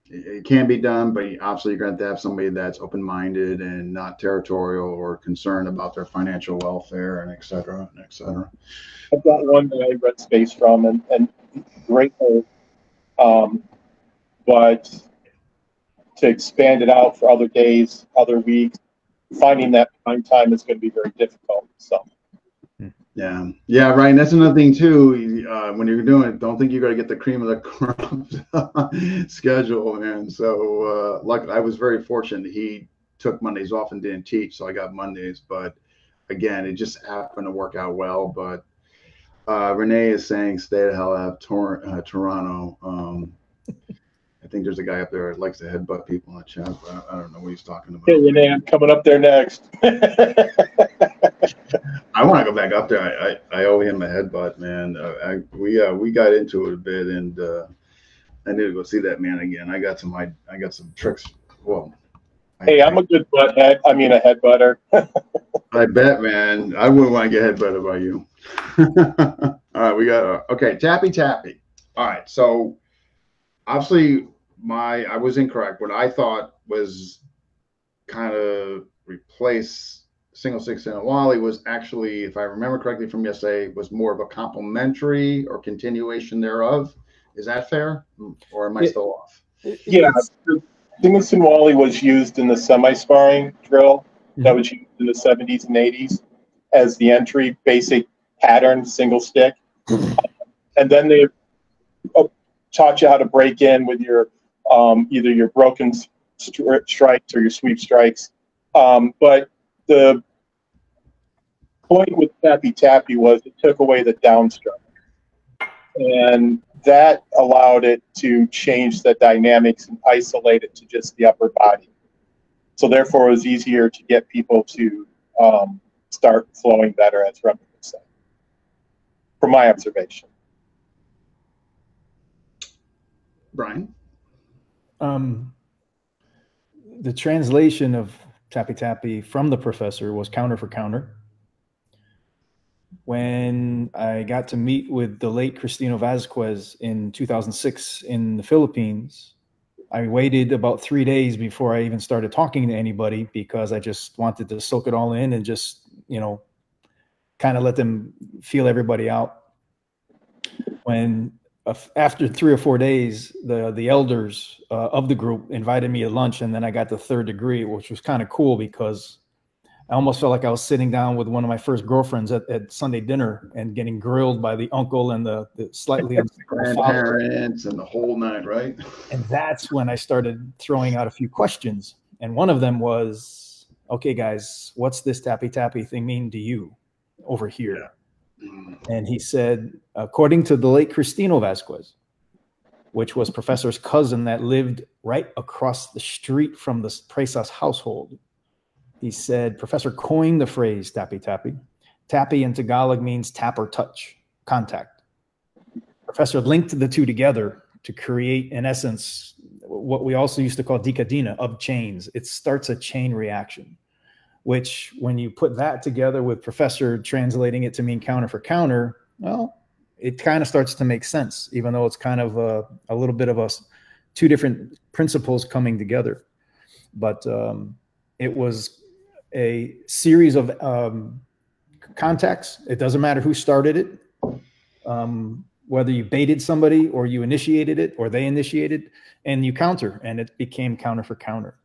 it can be done. But obviously, you're going to have somebody that's open-minded and not territorial or concerned about their financial welfare and et cetera, and et cetera. I've got one that I rent space from, and grateful, but to expand it out for other days, other weeks, finding that prime time is going to be very difficult. So. Yeah, right. And that's another thing too. When you're doing it, don't think you got to get the cream of the crop schedule. And so, luckily, I was very fortunate. He took Mondays off and didn't teach, so I got Mondays. But again, it just happened to work out well. But Renee is saying, "Stay the hell out of Toronto." I think there's a guy up there that likes to headbutt people in the chat, but I don't know what he's talking about. Hey, Renee, I'm coming up there next. I want to go back up there. I owe him a headbutt, man. We got into it a bit, and I need to go see that man again. I got some tricks. Well, hey, I'm a good a headbutter. I bet, man. I wouldn't want to get headbutted by you. All right, we got okay. Tappy. All right, so obviously I was incorrect. What I thought was kind of replace single six and a Wally was actually, if I remember correctly from yesterday, was more of a complementary or continuation thereof. Is that fair, or am I still off? Yeah, Singleton Wally was used in the semi-sparring drill that was used in the 70s and 80s as the entry basic pattern single stick. And then they taught you how to break in with your either your broken strikes or your sweep strikes. But the point with Tappy Tappy was it took away the downstroke. And that allowed it to change the dynamics and isolate it to just the upper body. So therefore, it was easier to get people to start flowing better, as Remy would say, from my observation. Brian? The translation of Tappy Tappy from the professor was counter for counter. When I got to meet with the late Cristino Vasquez in 2006 in the Philippines, I waited about 3 days before I even started talking to anybody because I just wanted to soak it all in and just, you know, kind of let them feel everybody out. When after 3 or 4 days, the elders of the group invited me to lunch, and then I got the third degree, which was kind of cool because I almost felt like I was sitting down with one of my first girlfriends at Sunday dinner and getting grilled by the uncle and the slightly grandparents and the whole night, right? And that's when I started throwing out a few questions. And one of them was, okay, guys, what's this Tappy Tappy thing mean to you over here? Yeah. And he said, according to the late Cristino Vasquez, which was Professor's cousin that lived right across the street from the Presas household, he said, Professor coined the phrase Tappy Tappy. Tappy in Tagalog means tap or touch, contact. Professor linked the two together to create, in essence, what we also used to call decadena, of chains. It starts a chain reaction, which when you put that together with Professor translating it to mean counter for counter, well, it kind of starts to make sense, even though it's kind of a little bit of two different principles coming together. But it was a series of contacts. It doesn't matter who started it, whether you baited somebody or you initiated it or they initiated, and you counter, and it became counter for counter.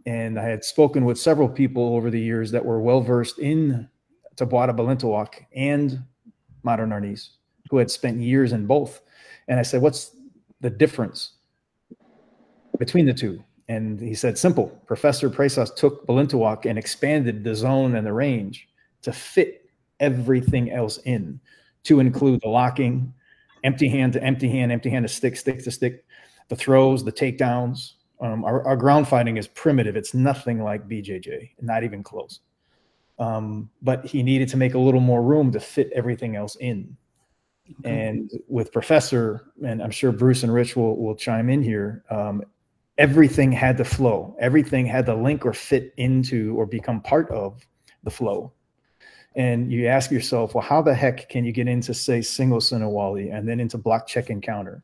And I had spoken with several people over the years that were well-versed in Tabuada Balintawak and modern Arnis, who had spent years in both. And I said, what's the difference between the two? And he said, simple. Professor Presas took Balintawak and expanded the zone and the range to fit everything else in, to include the locking, empty hand to empty hand to stick, stick to stick, the throws, the takedowns. Our ground fighting is primitive. It's nothing like BJJ, not even close. But he needed to make a little more room to fit everything else in. And with Professor, and I'm sure Bruce and Rich will chime in here, everything had to flow. Everything had to link or fit into or become part of the flow. And you ask yourself, well, how the heck can you get into, say, single Sinawali and then into block check and counter?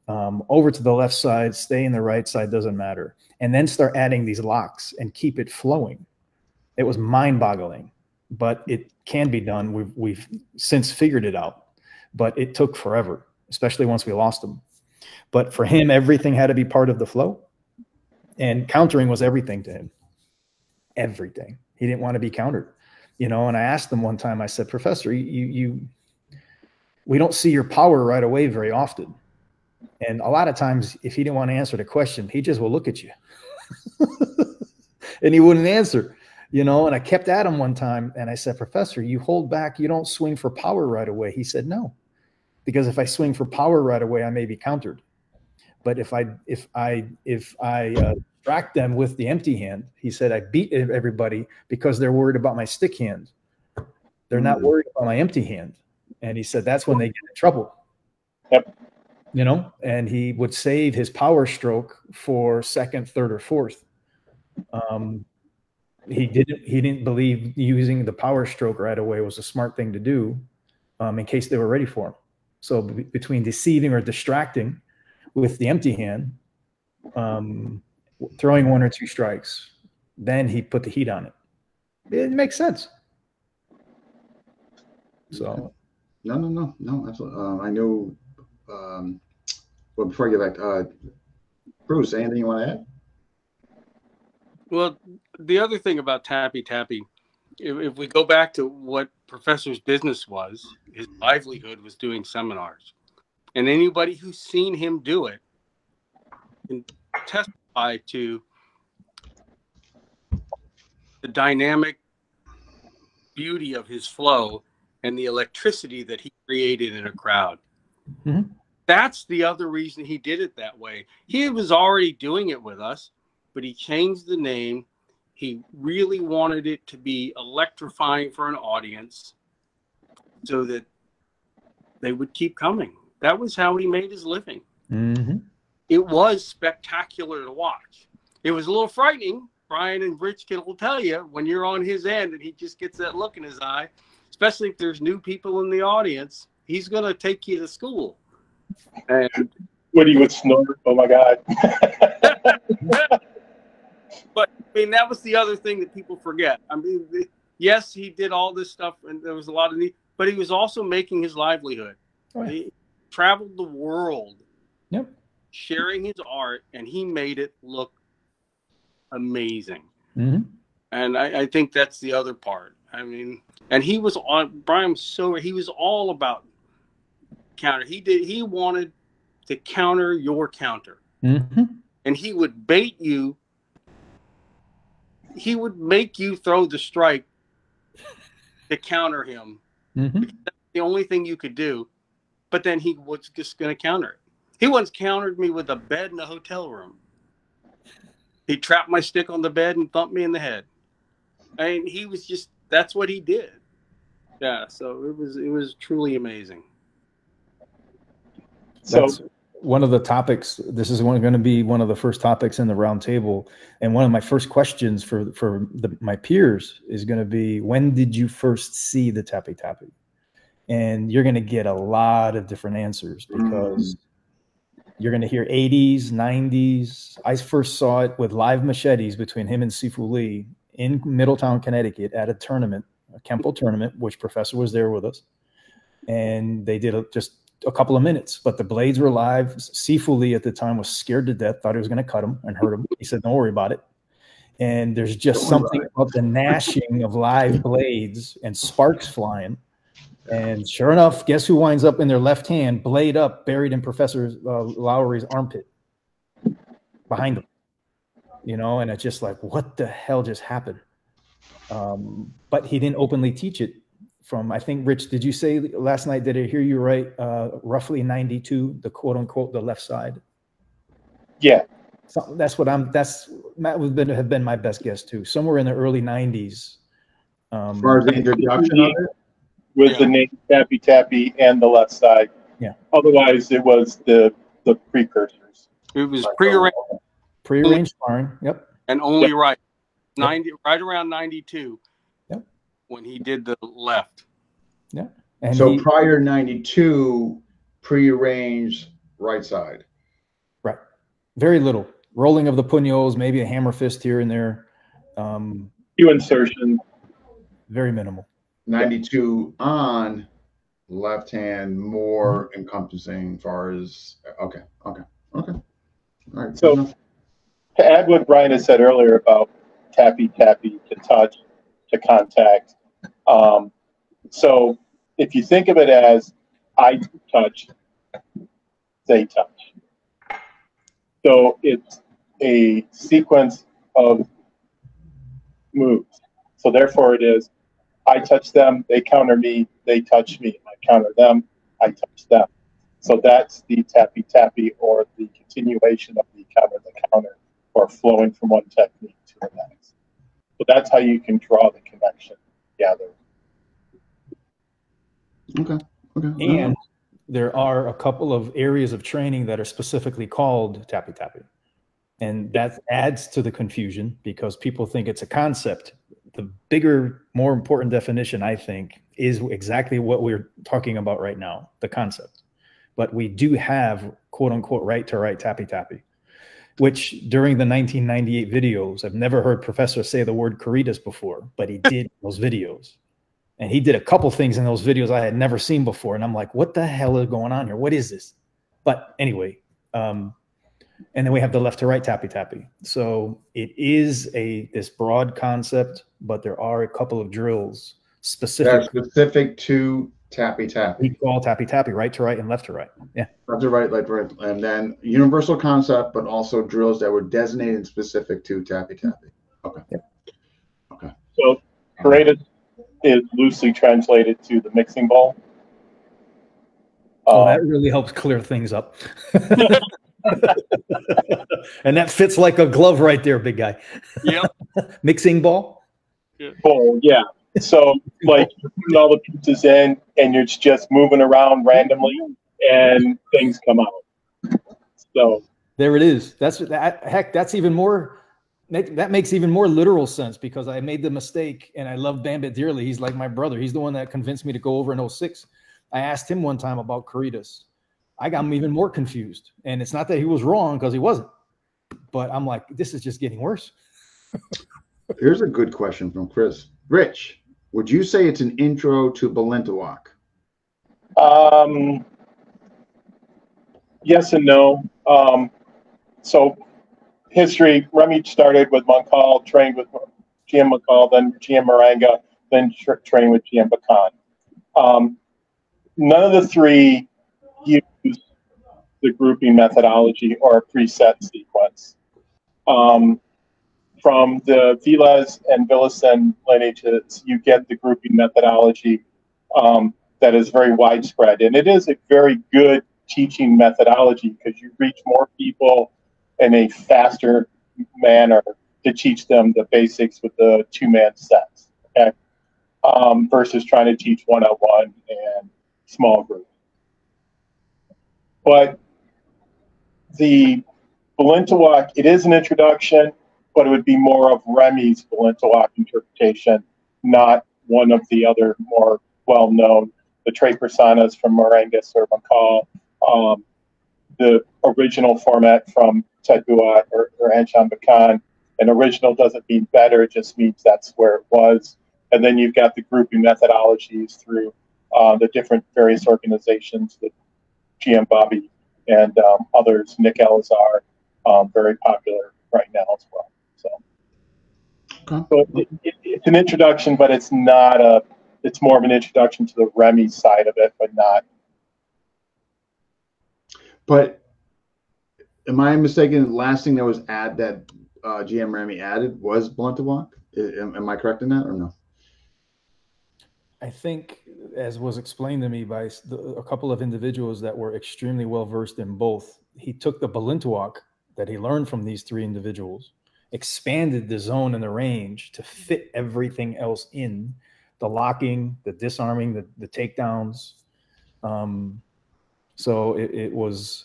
Over to the left side, stay in the right side, doesn't matter. And then start adding these locks and keep it flowing. It was mind-boggling, but it can be done. We've since figured it out, but it took forever, especially once we lost them. But for him, everything had to be part of the flow. And countering was everything to him. Everything. He didn't want to be countered. You know, and I asked him one time, I said, Professor, we don't see your power right away very often. And a lot of times, if he didn't want to answer the question, he just will look at you. And he wouldn't answer, you know. And I kept at him one time, and I said, Professor, you hold back, you don't swing for power right away. He said, no, because if I swing for power right away, I may be countered. But if I distract them with the empty hand, he said, I beat everybody because they're worried about my stick hand. They're not worried about my empty hand. And he said, that's when they get in trouble. Yep. You know, and he would save his power stroke for second, third, or fourth. He didn't believe using the power stroke right away was a smart thing to do, in case they were ready for him. So between deceiving or distracting with the empty hand, throwing 1 or 2 strikes. Then he put the heat on it. It makes sense. So, no, absolutely. I know. Well, before I get back, Bruce, anything you want to add? Well, the other thing about Tappy Tappy, if we go back to what Professor's business was, his livelihood was doing seminars. And anybody who's seen him do it can testify to the dynamic beauty of his flow and the electricity that he created in a crowd. Mm-hmm. That's the other reason he did it that way. He was already doing it with us, but he changed the name. He really wanted it to be electrifying for an audience so that they would keep coming. That was how he made his living. Mm-hmm. It was spectacular to watch. It was a little frightening. Brian and Rich will tell you when you're on his end and he just gets that look in his eye, especially if there's new people in the audience, he's going to take you to school. And Woody would snort. Oh my God. But I mean, that was the other thing that people forget. I mean, yes, he did all this stuff and there was a lot of need, but he was also making his livelihood. Oh, yeah. He traveled the world, Yep. sharing his art, and he made it look amazing. Mm-hmm. And I think that's the other part. I mean, and he was on, Brian was he was all about counter. He wanted to counter your counter. Mm-hmm. And he would bait you. He would make you throw the strike to counter him. Mm-hmm. That's the only thing you could do. But then he was just going to counter it. He once countered me with a bed in a hotel room. He trapped my stick on the bed and thumped me in the head. And he was just, that's what he did. Yeah, so it was truly amazing. So That's one of the topics. This is going to be one of the first topics in the round table. And one of my first questions for my peers is going to be, when did you first see the Tappy Tappy? And you're going to get a lot of different answers because you're going to hear 80s, 90s. I first saw it with live machetes between him and Sifu Lee in Middletown, Connecticut at a tournament, a Kempo tournament, which Professor was there with us. And they did just a couple of minutes, but the blades were live. Sifu Lee at the time was scared to death, thought he was going to cut him and hurt him. He said, don't worry about it. And there's just something about the gnashing of live blades and sparks flying. And sure enough, guess who winds up in their left hand, blade up, buried in Professor Lowry's armpit behind him. You know, and it's just like, what the hell just happened? But he didn't openly teach it from, I think, Rich, did you say last night, did I hear you right, roughly 92, the quote unquote, the left side? Yeah. So that would have been my best guess too. Somewhere in the early 90s. As far as the introduction of it? With the name Tappy Tappy and the left side. Yeah. Otherwise, it was the precursors. It was prearranged. Prearranged sparring. Yep. And only right. 90, right around 92. Yep. When he did the left. Yeah. And so prior 92, prearranged right side. Right. Very little. Rolling of the puños, maybe a hammer fist here and there. Few insertion. Very minimal. 92 on left hand, more encompassing as far as okay. All right. So to add what Brian had said earlier about tappy tappy, to touch, to contact. So if you think of it as I touch, they touch. So it's a sequence of moves. So therefore it is, I touch them, they counter me, they touch me, I counter them, I touch them. So that's the tappy tappy, or the continuation of the counter, or flowing from one technique to the next. So that's how you can draw the connection together. Okay. And there are a couple of areas of training that are specifically called tappy tappy. And that adds to the confusion because people think it's a concept. The bigger, more important definition, I think, is exactly what we're talking about right now, the concept. But we do have, quote unquote, right to right tappy tappy. which during the 1998 videos, I've never heard Professor say the word Caritas before, but he did in those videos. And he did a couple things in those videos I had never seen before. And I'm like, what the hell is going on here? What is this? But anyway, and then we have the left to right tappy tappy. So it is this broad concept, but there are a couple of drills specific to tappy tappy. We call tappy tappy, right to right and left to right. Yeah. Left to right, left to right. And then universal concept, but also drills that were designated and specific to tappy tappy. Okay. Yep. Okay. So Caritas is loosely translated to the mixing bowl. Oh, that really helps clear things up. And that fits like a glove right there, big guy. Yep. Mixing ball? Bowl, yeah. So like you're putting all the pieces in and you're just moving around randomly and things come out. So there it is. That's even more, that makes even more literal sense, because I made the mistake and I love Bambit dearly. He's like my brother. He's the one that convinced me to go over in 06. I asked him one time about Caritas. I got him even more confused. And it's not that he was wrong, because he wasn't. But I'm like, this is just getting worse. Here's a good question from Chris. Rich, would you say it's an intro to Balintawak? Yes and no. So history, Remy started with Moncall, trained with GM Moncall, then GM Maranga, then trained with GM Bacan. None of the three use the grouping methodology or a preset sequence. From the Vilas and Villesen lineages, you get the grouping methodology that is very widespread. And it is a very good teaching methodology, because you reach more people in a faster manner to teach them the basics with the two-man sets, okay? Versus trying to teach one-on-one and small group. But the Balintawak, it is an introduction, but it would be more of Remy's Balintawak interpretation, not one of the other more well-known, the Tres Personas from Morangus or Moncall, the original format from Ted Buat or Anshan Bakan. And original doesn't mean better, it just means that's where it was. And then you've got the grouping methodologies through the different various organizations, the GM Bobby and others, Nick Elazar, very popular right now as well. So, it's an introduction, but it's not it's more of an introduction to the Remy side of it, but not. But am I mistaken? The last thing that was that GM Remy added was Balintawak? Am I correct in that or no? I think, as was explained to me by a couple of individuals that were extremely well versed in both, he took the Balintawak that he learned from these three individuals, expanded the zone and the range to fit everything else in, the locking, the disarming, the takedowns. So it was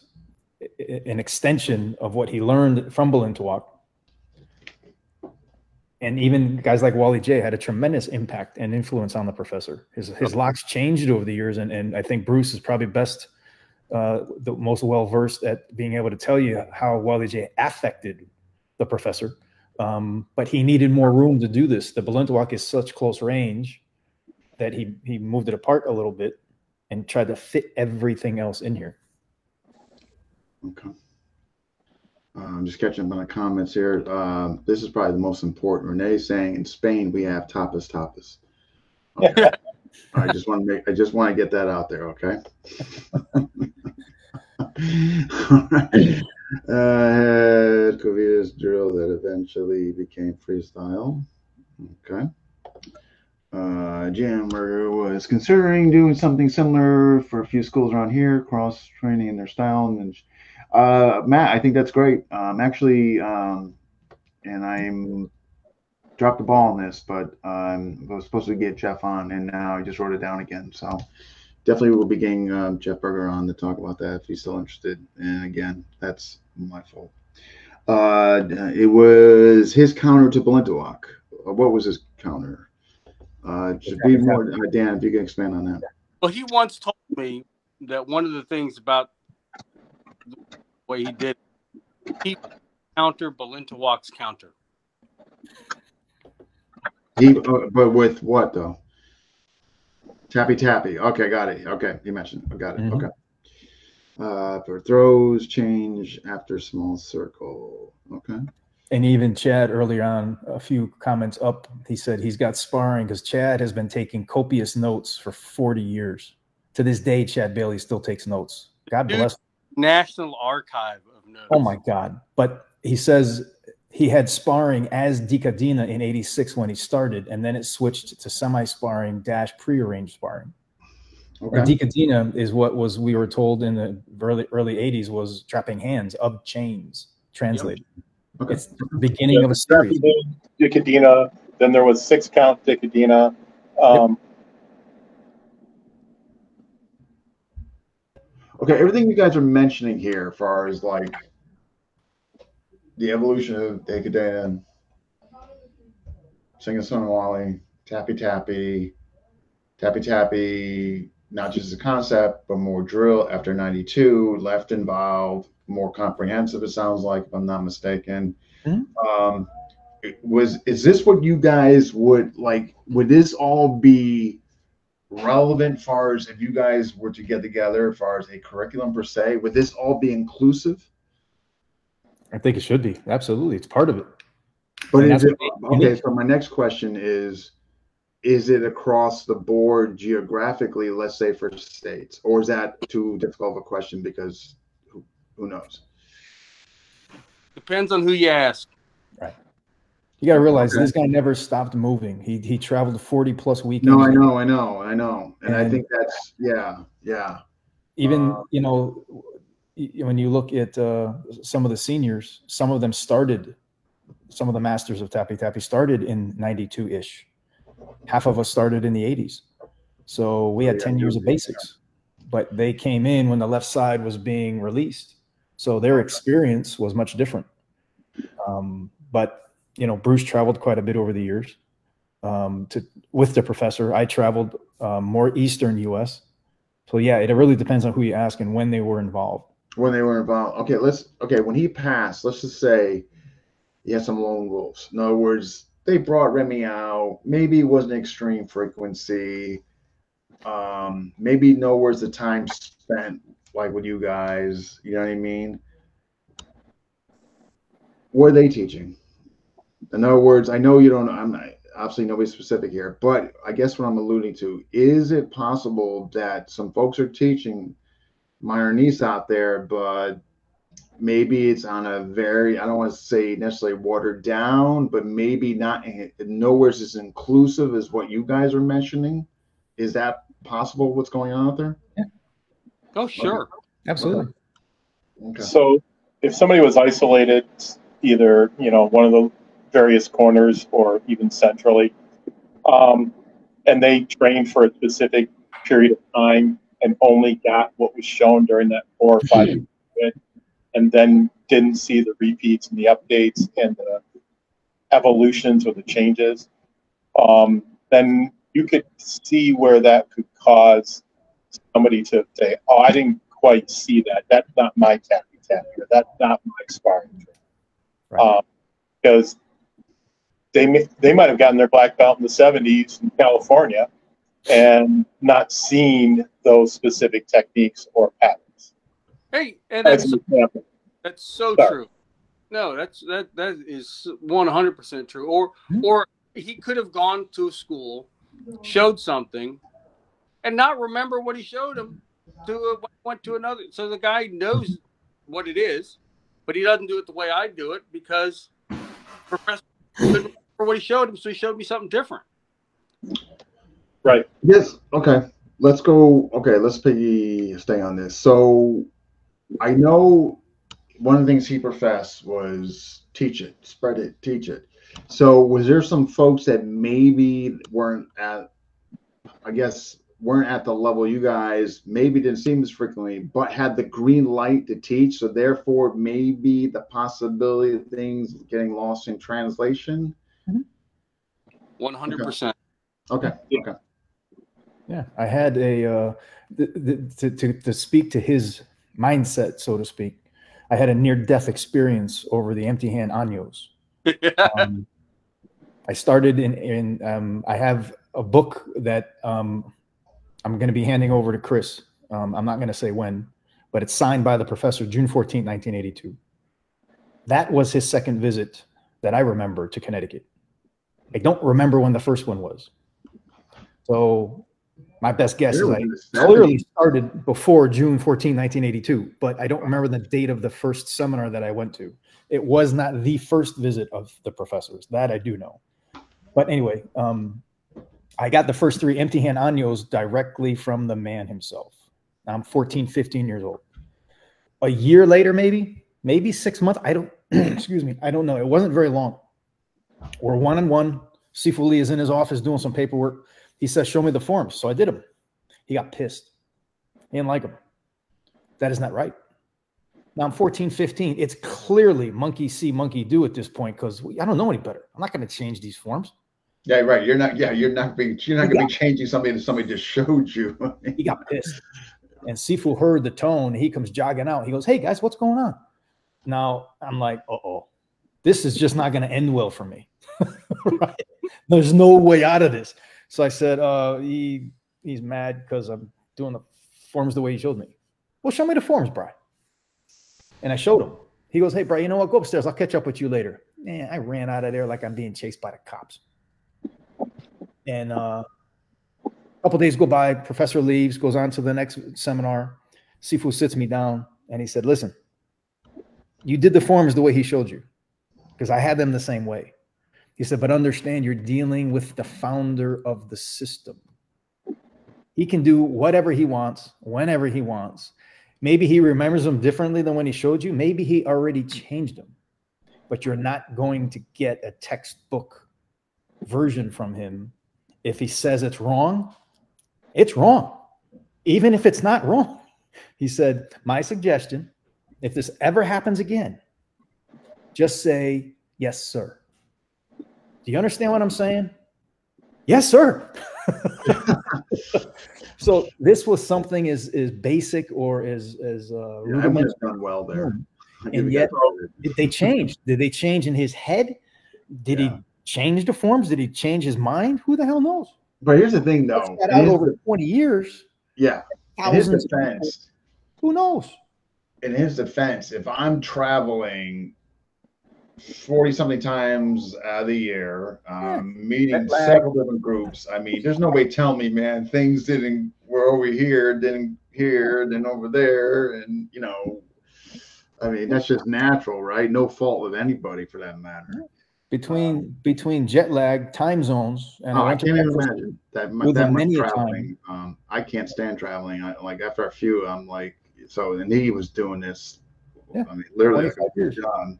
an extension of what he learned from Balintawak. And even guys like Wally J had a tremendous impact and influence on the professor. His locks changed over the years, and I think Bruce is probably the most well-versed at being able to tell you how Wally J affected the professor. But he needed more room to do this. The Balintawak is such close range that he moved it apart a little bit and tried to fit everything else in here. Okay. I'm just catching up on the comments here. This is probably the most important. Renee's saying in Spain we have tapas. Okay. I just want to get that out there. Okay. All right. Covita's drill that eventually became freestyle. Okay. Jammer was considering doing something similar for a few schools around here, cross training in their style. And Matt, I think that's great. Actually, and I'm dropped the ball on this, but I was supposed to get Jeff on, and now I just wrote it down again. So definitely we'll be getting Jeff Berger on to talk about that if he's still interested. And again, that's my fault. It was his counter to Balintawak. What was his counter? Should be more, Dan, if you can expand on that. Well, he once told me that one of the things about the way he did, counter, Balintawak's counter. But with what though? Tappy tappy. Okay, got it. Okay, you mentioned. I got it. Mhm. Okay. For throws, change after small circle. Okay. And even Chad earlier on, a few comments up, he said he's got sparring because Chad has been taking copious notes for 40 years. To this day, Chad Bailey still takes notes. God Dude, bless. National Archive of Notes. Oh my God. But he says he had sparring as Dikadina in 86 when he started, and then it switched to semi-sparring / prearranged sparring. Okay. And Dikadina is what we were told in the early 80s was trapping hands of chains translated. Okay. It's the beginning of a series. Dikadina, then there was 6-count Dikadina. Okay, everything you guys are mentioning here, as far as like the evolution of Dekadana, Singasonawali, Tappy Tappy, Tappy Tappy, not just a concept, but more drill after 92, left involved, more comprehensive, it sounds like, if I'm not mistaken. Mm-hmm. Is this what you guys would like? Would this all be relevant as far as if you guys were to get together as far as a curriculum per se? Would this all be inclusive? I think it should be. Absolutely. It's part of it. But is it, okay, so my next question is it across the board geographically, let's say for states, or is that too difficult of a question because who knows? Depends on who you ask. Right. You got to realize this guy never stopped moving. He traveled 40+ weekends. No, I know. And I think that's, yeah. Even, when you look at some of the seniors, some of them started, some of the masters of Tappy Tappy started in 92-ish. Half of us started in the 80s. So we had 10 years of basics, but they came in when the left side was being released. So their experience was much different. But Bruce traveled quite a bit over the years with the professor. I traveled more Eastern U.S. So yeah, it really depends on who you ask and when they were involved. When they were involved. Okay, when he passed, let's just say he had some lone wolves. In other words, they brought Remy out. Maybe it wasn't extreme frequency. Maybe nowhere's the time spent like with you guys. You know what I mean? What are they teaching? In other words, I know you don't. I'm not, obviously nobody's specific here, but I guess what I'm alluding to is it possible that some folks are teaching my Arnis out there, but maybe it's on a very, I don't want to say necessarily watered down, but maybe not nowhere's as inclusive as what you guys are mentioning. Is that possible? What's going on out there? Yeah. Oh, sure. Okay. Absolutely. Okay. So if somebody was isolated, either, one of the various corners or even centrally, and they trained for a specific period of time and only got what was shown during that 4 or 5 years and then didn't see the repeats and the updates and the evolutions or the changes, then you could see where that could cause somebody to say, oh, I didn't quite see that. That's not my tappy tappy, or that's not my sparring trick. Right. Because they might have gotten their black belt in the 70s in California and not seen those specific techniques or patterns. Hey, and As an example. that's so Sorry. true. No, that is 100% true. Or he could have gone to a school, showed something, and not remember what he showed him. Went to another. So the guy knows what it is, but he doesn't do it the way I do it because Professor couldn't remember what he showed him, so he showed me something different. Right. Yes. Okay. Let's go. Okay. Let's stay on this. So I know one of the things he professed was teach it, spread it, teach it. So was there some folks that maybe weren't at the level you guys, maybe didn't see them as frequently, but had the green light to teach? So therefore, maybe the possibility of things getting lost in translation? 100%. Okay. Yeah, I had to speak to his mindset, so to speak. I had a near-death experience over the empty hand años. I started I have a book that I'm going to be handing over to Chris. I'm not going to say when, but it's signed by the professor, June 14, 1982. That was his second visit that I remember to Connecticut. I don't remember when the first one was. So my best guess is I clearly started before June 14, 1982, but I don't remember the date of the first seminar that I went to. It was not the first visit of the professors. That I do know. But anyway, I got the first 3 empty hand años directly from the man himself. I'm 14, 15 years old. A year later, maybe 6 months. I don't, excuse me. I don't know. It wasn't very long. We're one-on-one. Sifu Lee is in his office doing some paperwork. He says, show me the forms. So I did them. He got pissed. He didn't like them. That is not right. Now I'm 14, 15. It's clearly monkey see, monkey do at this point because I don't know any better. I'm not going to change these forms. Yeah, right. You're not going to be changing something that somebody just showed you. He got pissed. And Sifu heard the tone. He comes jogging out. He goes, hey, guys, what's going on? Now I'm like, uh-oh. This is just not going to end well for me. Right? There's no way out of this. So I said, he's mad because I'm doing the forms the way he showed me. Well, show me the forms, Brian. And I showed him. He goes, hey, Brian, you know what? Go upstairs. I'll catch up with you later. Man, I ran out of there like I'm being chased by the cops. And a couple days go by. Professor leaves, goes on to the next seminar. Sifu sits me down, and he said, listen, you did the forms the way he showed you because I had them the same way. He said, but understand you're dealing with the founder of the system. He can do whatever he wants, whenever he wants. Maybe he remembers them differently than when he showed you. Maybe he already changed them. But you're not going to get a textbook version from him. If he says it's wrong, it's wrong. Even if it's not wrong. He said, my suggestion, if this ever happens again, just say, yes, sir. Do you understand what I'm saying? Yes, sir. So this was something as basic or as rudimentary. Done well there. And yet, did they change? Did they change in his head? Did he change the forms? Did he change his mind? Who the hell knows? But here's the thing, though. Out over 20 years. Yeah. In his defense, who knows? In his defense, if I'm traveling 40-something times out of the year, meeting several different groups, I mean, there's no way telling me, man, things were over here, didn't here, then over there, and you know, I mean, that's just natural, right? No fault with anybody for that matter. Between jet lag, time zones, and I can't even imagine that much traveling. I can't stand traveling. Like after a few, I'm like, so, and he was doing this. Yeah. I mean, literally like a years. John.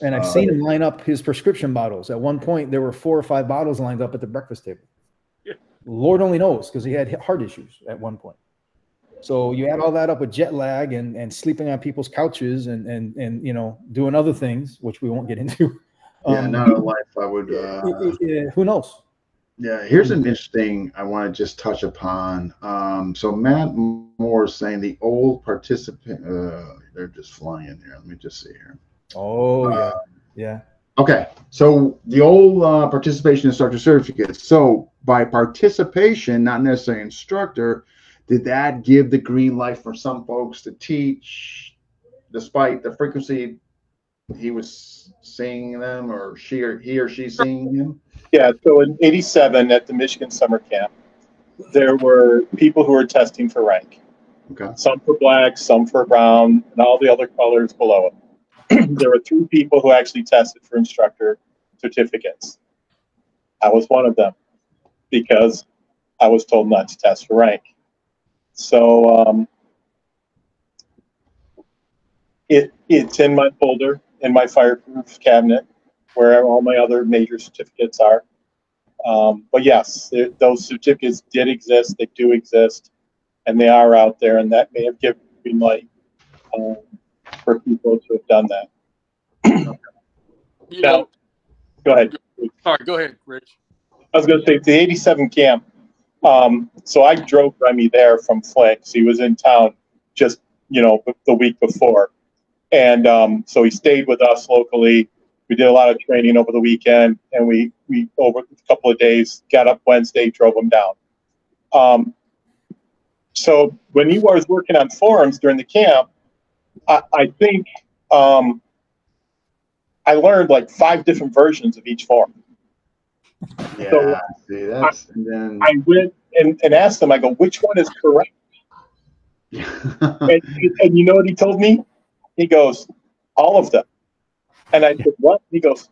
And I've seen him line up his prescription bottles. At one point, there were 4 or 5 bottles lined up at the breakfast table. Yeah. Lord only knows, because he had heart issues at one point. So you add all that up with jet lag and sleeping on people's couches and you know, doing other things, which we won't get into. Not a life I would. Who knows? Yeah, here's an interesting I want to just touch upon. So Matt Moore is saying the old participant. They're just flying in here. Let me just see here. Oh yeah. Okay, so the old participation instructor certificates. So by participation, not necessarily instructor, did that give the green light for some folks to teach, despite the frequency he was seeing them, or he or she seeing him? Yeah. So in '87 at the Michigan summer camp, there were people who were testing for rank. Okay. Some for black, some for brown, and all the other colors below it. There were 3 people who actually tested for instructor certificates. I was one of them because I was told not to test for rank. So it's in my folder in my fireproof cabinet where all my other major certificates are. But yes, those certificates did exist. They do exist, and they are out there, and that may have given me light for people to have done that. Now, go ahead. Sorry, go ahead, Rich. I was going to say, the '87 camp. So I drove Remy there from Flint. He was in town just, the week before. And so he stayed with us locally. We did a lot of training over the weekend, and we over a couple of days got up Wednesday, drove him down. So when he was working on forums during the camp, I think I learned like 5 different versions of each form. Yeah, So see, that's, and then I went and asked him, I go, which one is correct? And you know what he told me? He goes, all of them. And I said, what? He goes,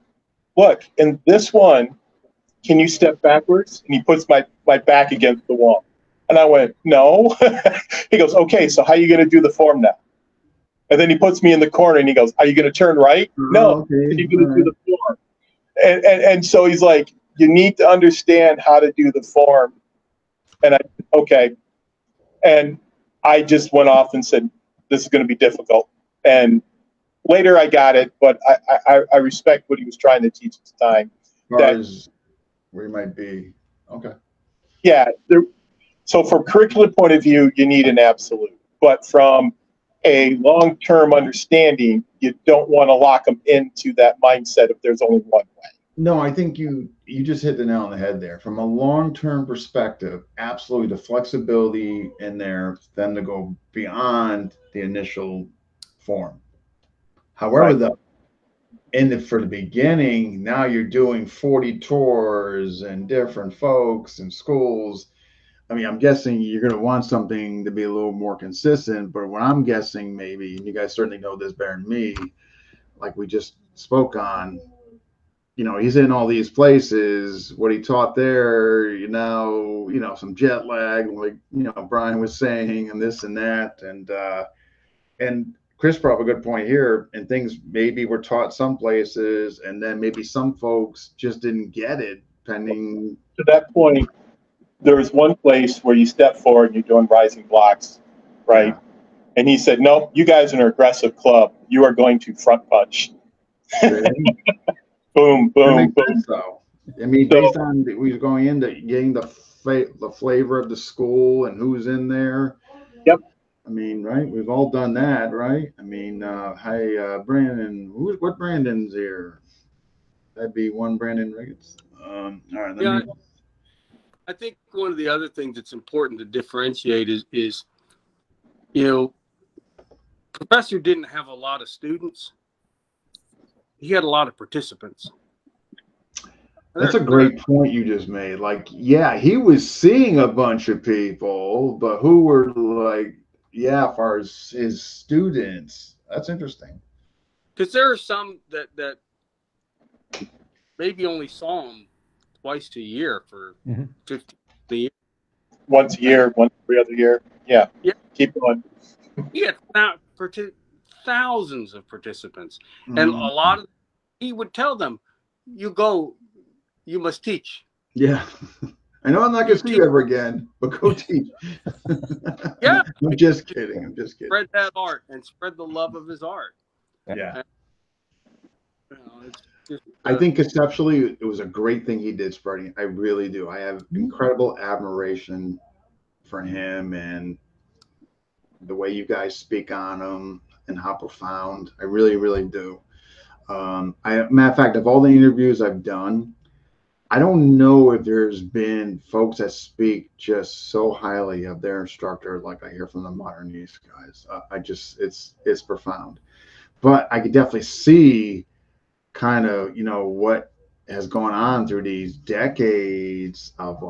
look, in this one, can you step backwards? And he puts my back against the wall. And I went, no. He goes, okay, so how are you going to do the form now? And then he puts me in the corner and he goes, are you going to turn right? No. Okay, Are you going to do the form? And so he's like, you need to understand how to do the form. And I said, okay. And I just went off and said, this is going to be difficult. And later I got it, but I respect what he was trying to teach at the time. where you might be. Okay. Yeah. So from curriculum point of view, you need an absolute. But from a long-term understanding, you don't want to lock them into that mindset if there's only one way. No, I think you just hit the nail on the head there. From a long-term perspective, absolutely the flexibility in there, then to go beyond the initial form. However, Right. for the beginning, now you're doing 40 tours and different folks and schools. I mean, I'm guessing you're going to want something to be a little more consistent, but what I'm guessing maybe, and you guys certainly know this better than me, like we just spoke on, he's in all these places. What he taught there, some jet lag, like, Brian was saying, and this and that. And Chris brought up a good point here, and things maybe were taught some places, and then maybe some folks just didn't get it, pending. To that point, there was one place where you step forward and you're doing rising blocks, right? Yeah. And he said, no, you guys are an aggressive club. You are going to front punch. Boom, boom, boom. Sense, though. I mean, based on we were going into getting the flavor of the school and who's in there. Yep. I mean, right? We've all done that, right? I mean, hey, Brandon, what Brandon's here? That'd be one Brandon Ricketts. All right. I think one of the other things that's important to differentiate is Professor didn't have a lot of students. He had a lot of participants. That's a great point you just made. Like, yeah, he was seeing a bunch of people, but who were like, as far as his students. That's interesting. Because there are some that maybe only saw him twice a year for 50 years. Once a year, every other year. Yeah. Keep going. He had thousands of participants. And a lot of he would tell them, you must teach. Yeah. I know I'm not going to see you ever again, but go teach. Yeah. I'm just kidding. Spread that art and spread the love of his art. Yeah. And, I think conceptually it was a great thing he did spreading. I really do. I have incredible admiration for him and the way you guys speak on him and how profound. I really, really do. Matter of fact, of all the interviews I've done, I don't know if there's been folks that speak just so highly of their instructor like I hear from the Modern East guys. It's profound. But I could definitely see kind of, what has gone on through these decades of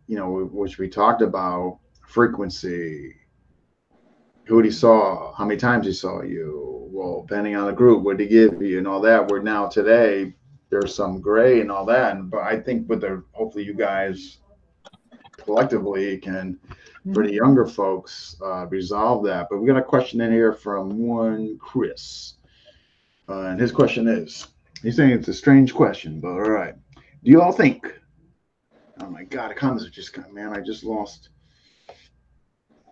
which we talked about, frequency, who he saw, how many times he saw you, well, depending on the group, what did he give you and all that. We're now today, there's some gray and all that. But I think hopefully you guys collectively can, for the younger folks, resolve that. But we got a question in here from one Chris. And his question is, he's saying it's a strange question, but all right. Do you all think, oh my God, the comments are just, man, I just lost.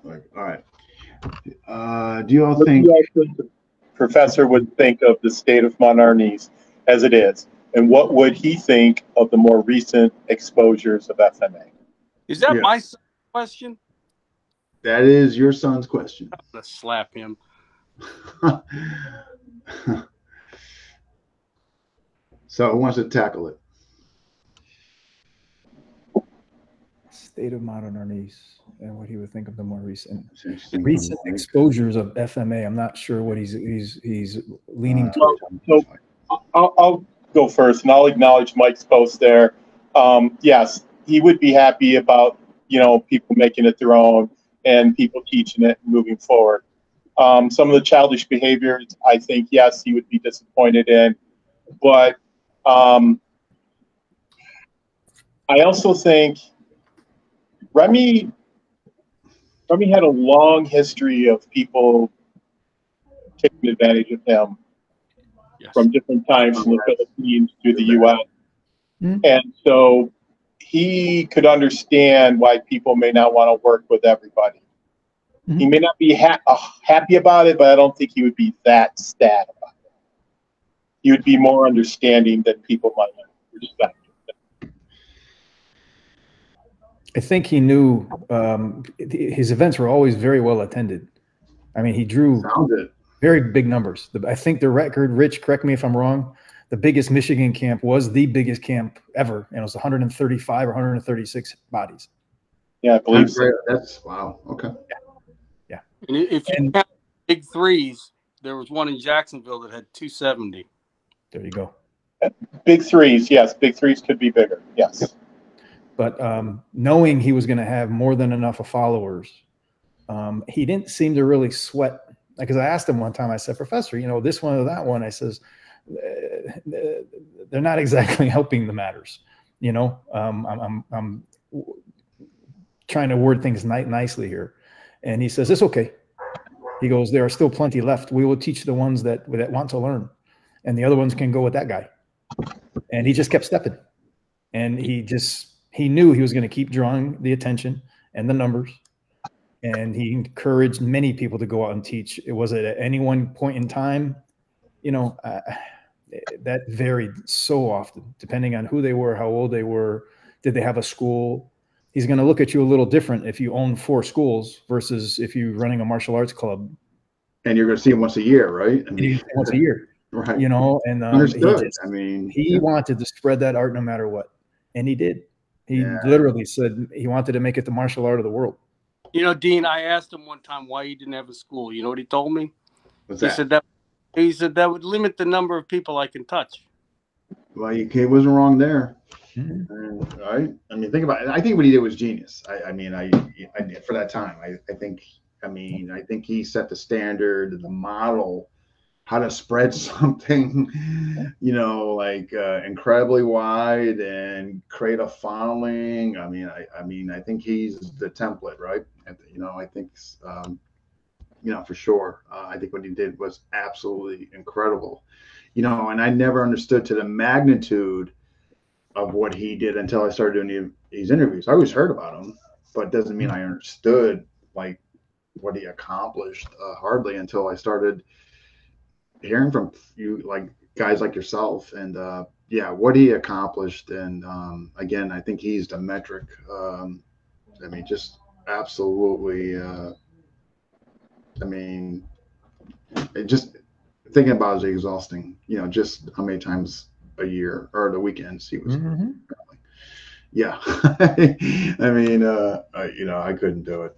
All right. Do you all think the professor would think of the state of Mount Arnis as it is? And what would he think of the more recent exposures of FMA? Is that my son's question? That is your son's question. I'm going to slap him. So who wants to tackle it? State of modern Arnis and what he would think of the more recent Interesting. exposures of FMA. I'm not sure what he's leaning So, towards. I'll go first, and I'll acknowledge Mike's post there. Yes, he would be happy about people making it their own and people teaching it and moving forward. Some of the childish behaviors, I think, yes, he would be disappointed in, but I also think Remy had a long history of people taking advantage of him from different times from the Philippines to the U.S. And so he could understand why people may not want to work with everybody. He may not be happy about it, but I don't think he would be that sad about it. He would be more understanding than people might respect. I think he knew his events were always very well attended. I mean, he drew very big numbers. I think the record, Rich, correct me if I'm wrong, the biggest Michigan camp was the biggest camp ever, and it was 135 or 136 bodies. Yeah, I believe so. That's wow. Okay. Yeah. And if you count big threes, there was one in Jacksonville that had 270. There you go. Big threes, yes. Big threes could be bigger, yes. Yep. But knowing he was going to have more than enough of followers, he didn't seem to really sweat. Because I asked him one time, I said, Professor, this one or that one, I says, they're not exactly helping the matters. I'm trying to word things nicely here. And he says, it's okay. He goes, there are still plenty left. We will teach the ones that want to learn. And the other ones can go with that guy. And he just kept stepping. And he knew he was going to keep drawing the attention and the numbers. And he encouraged many people to go out and teach. It was at any one point in time, that varied so often, depending on who they were, how old they were, did they have a school. He's going to look at you a little different if you own 4 schools versus if you're running a martial arts club. And you're going to see him once a year, right? I mean, once a year, right? And understood. He wanted to spread that art no matter what, and he did. He literally said he wanted to make it the martial art of the world. Dean, I asked him one time why he didn't have a school. You know what he told me? What's that? He said that would limit the number of people I can touch. Well, he wasn't wrong there. Mm-hmm. Right? I mean, think about it. I think what he did was genius. I mean, for that time, I think he set the standard, the model, how to spread something, incredibly wide and create a following. I think he's the template, right? I think, for sure. I think what he did was absolutely incredible, and I never understood to the magnitude of what he did until I started doing these interviews. I always heard about him, but it doesn't mean I understood what he accomplished hardly until I started hearing from you, guys like yourself, and what he accomplished. And again, I think he's the metric. Just absolutely. Just thinking about it is exhausting. Just how many times a year or the weekends he was. Mm-hmm. Yeah. I couldn't do it.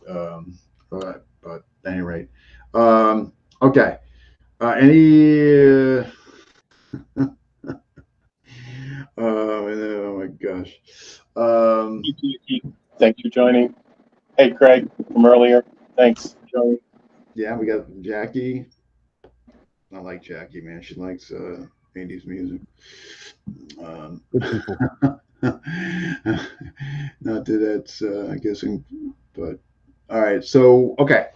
But at any rate, okay. Oh my gosh. Thanks for joining. Hey, Craig from earlier. Thanks for joining. Yeah, we got Jackie. I like Jackie, man. She likes 80s music. Good people. Not that that's, I guess, but all right. So, okay.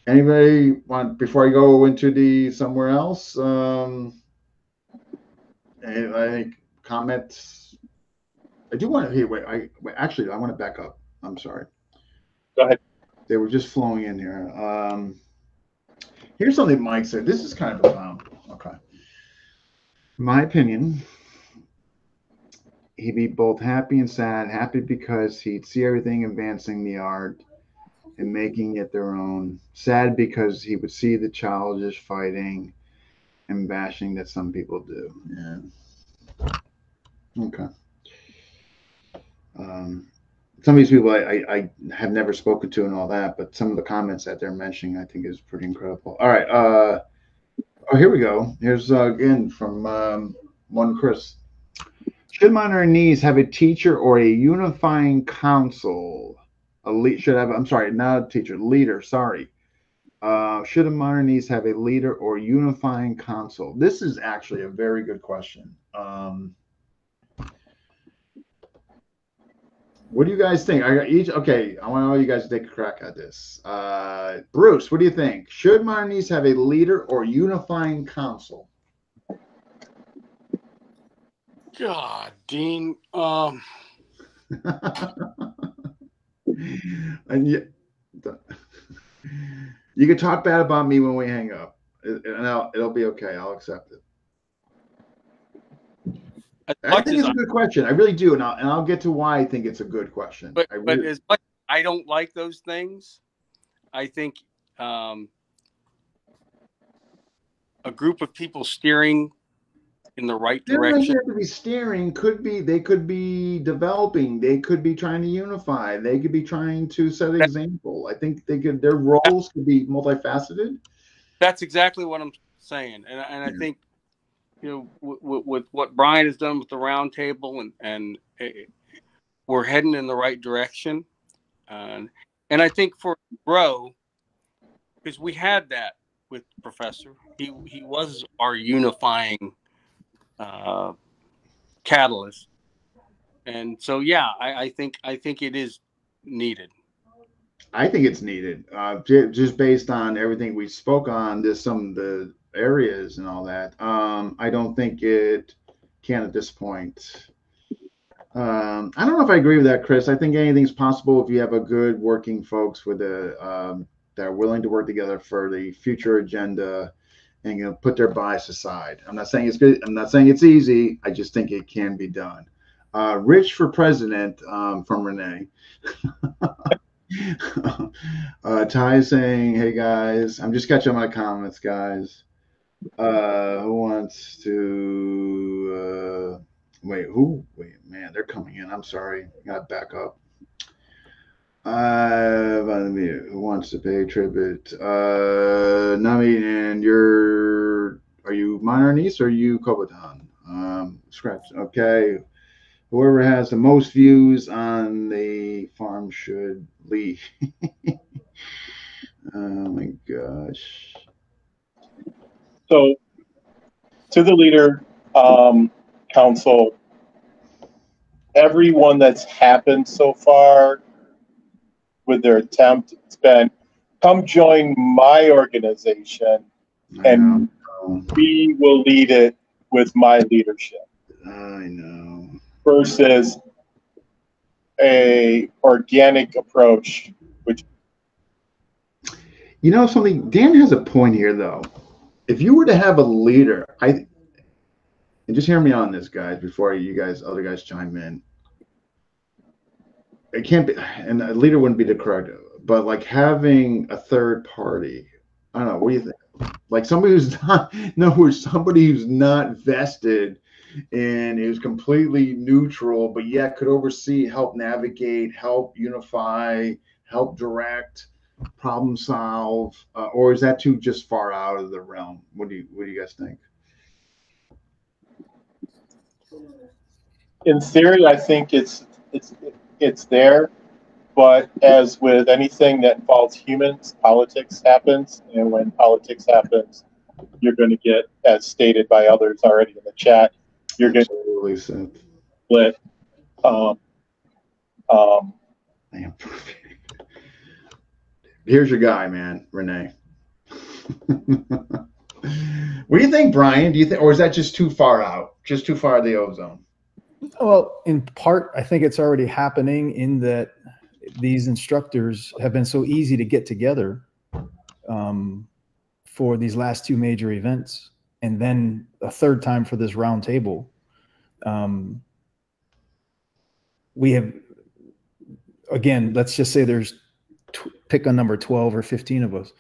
Anybody want, before I go into the somewhere else, any comments? I do want to, actually, I want to back up. I'm sorry. Go ahead. They were just flowing in here. Here's something Mike said. This is kind of profound. Okay. In my opinion, he'd be both happy and sad. Happy because he'd see everything advancing the art and making it their own. Sad because he would see the childish fighting and bashing that some people do. Yeah. Okay. Some of these people I have never spoken to and all that, but some of the comments that they're mentioning I think is pretty incredible. All right. Oh, here we go. Here's again from one Chris. Should minor needs have a teacher or a unifying council? Should have. I'm sorry, not a teacher. Leader. Sorry. Should a minor needs have a leader or unifying council? This is actually a very good question. What do you guys think? Okay, I want all you guys to take a crack at this. Bruce, what do you think? Should minor needs have a leader or unifying council? God, Dean. And you can talk bad about me when we hang up, and it'll be okay. I'll accept it. I think it's a good question. I really do, and I'll get to why I think it's a good question. But as much as I don't like those things, I think a group of people steering in the right direction. They have to be steering. They could be developing. They could be trying to unify. They could be trying to set an example. I think their roles could be multifaceted. That's exactly what I'm saying, and I think, you know, with what Brian has done with the round table, and we're heading in the right direction. And I think for Grow, because we had that with Professor, he was our unifying catalyst, and so yeah, I think it is needed. I think it's needed, just based on everything we spoke on. There's some of the areas and all that. I don't think it can at this point. I don't know if I agree with that, Chris. I think anything's possible if you have a good working folks with that are willing to work together for the future agenda and put their bias aside. I'm not saying it's good. I'm not saying it's easy. I just think it can be done. Rich for president, from Renee. Ty is saying, hey guys, I'm just catching my comments, guys. Who wants to wait, man, they're coming in. I'm sorry. Got back up. Who wants to pay tribute? Nami, and are you minor niece or are you Kobaton? Scratch. Okay. Whoever has the most views on the farm should leave. Oh my gosh. So, to the leader council, everyone that's happened so far with their attempt, it's been, come join my organization and we will lead it with my leadership. I know. Versus a organic approach, which, you know something, Dan has a point here though. If you were to have a leader, and just hear me on this, guys, before other guys chime in. It can't be, and a leader wouldn't be the correct, but like having a third party, I don't know, what do you think? Like somebody who's not vested and is completely neutral, but yet could oversee, help navigate, help unify, help direct, problem solve, or is that too just far out of the realm? What do you guys think? in theory, I think it's there, but as with anything that involves humans, politics happens, and when politics happens, you're going to get, as stated by others already in the chat, you're going to split. Here's your guy, man, Renee. What do you think, Brian? Do you think, or is that just too far out, just too far of the ozone? Well, in part, I think it's already happening in that these instructors have been so easy to get together for these last two major events, and then a third time for this round table. We have, again, let's just say there's pick a number 12 or 15 of us.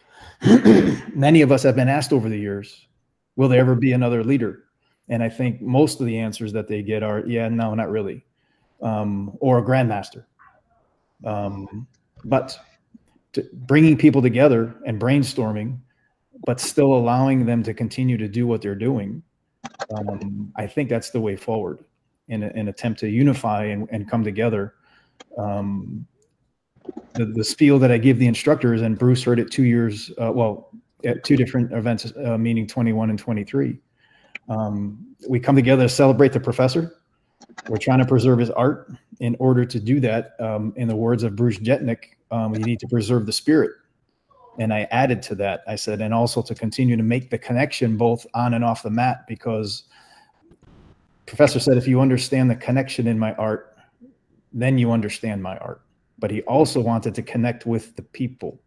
Many of us have been asked over the years, will there ever be another leader? And I think most of the answers that they get are, yeah, no, not really, or a grandmaster. But bringing people together and brainstorming, but still allowing them to continue to do what they're doing, I think that's the way forward in an attempt to unify and come together. The spiel that I give the instructors, and Bruce heard it 2 years, at two different events, meaning 21 and 23. We come together to celebrate the professor. We're trying to preserve his art. In order to do that, in the words of Bruce Jetnick, you need to preserve the spirit. And I added to that, I said, and also to continue to make the connection both on and off the mat, because Professor said, if you understand the connection in my art, then you understand my art. But he also wanted to connect with the people.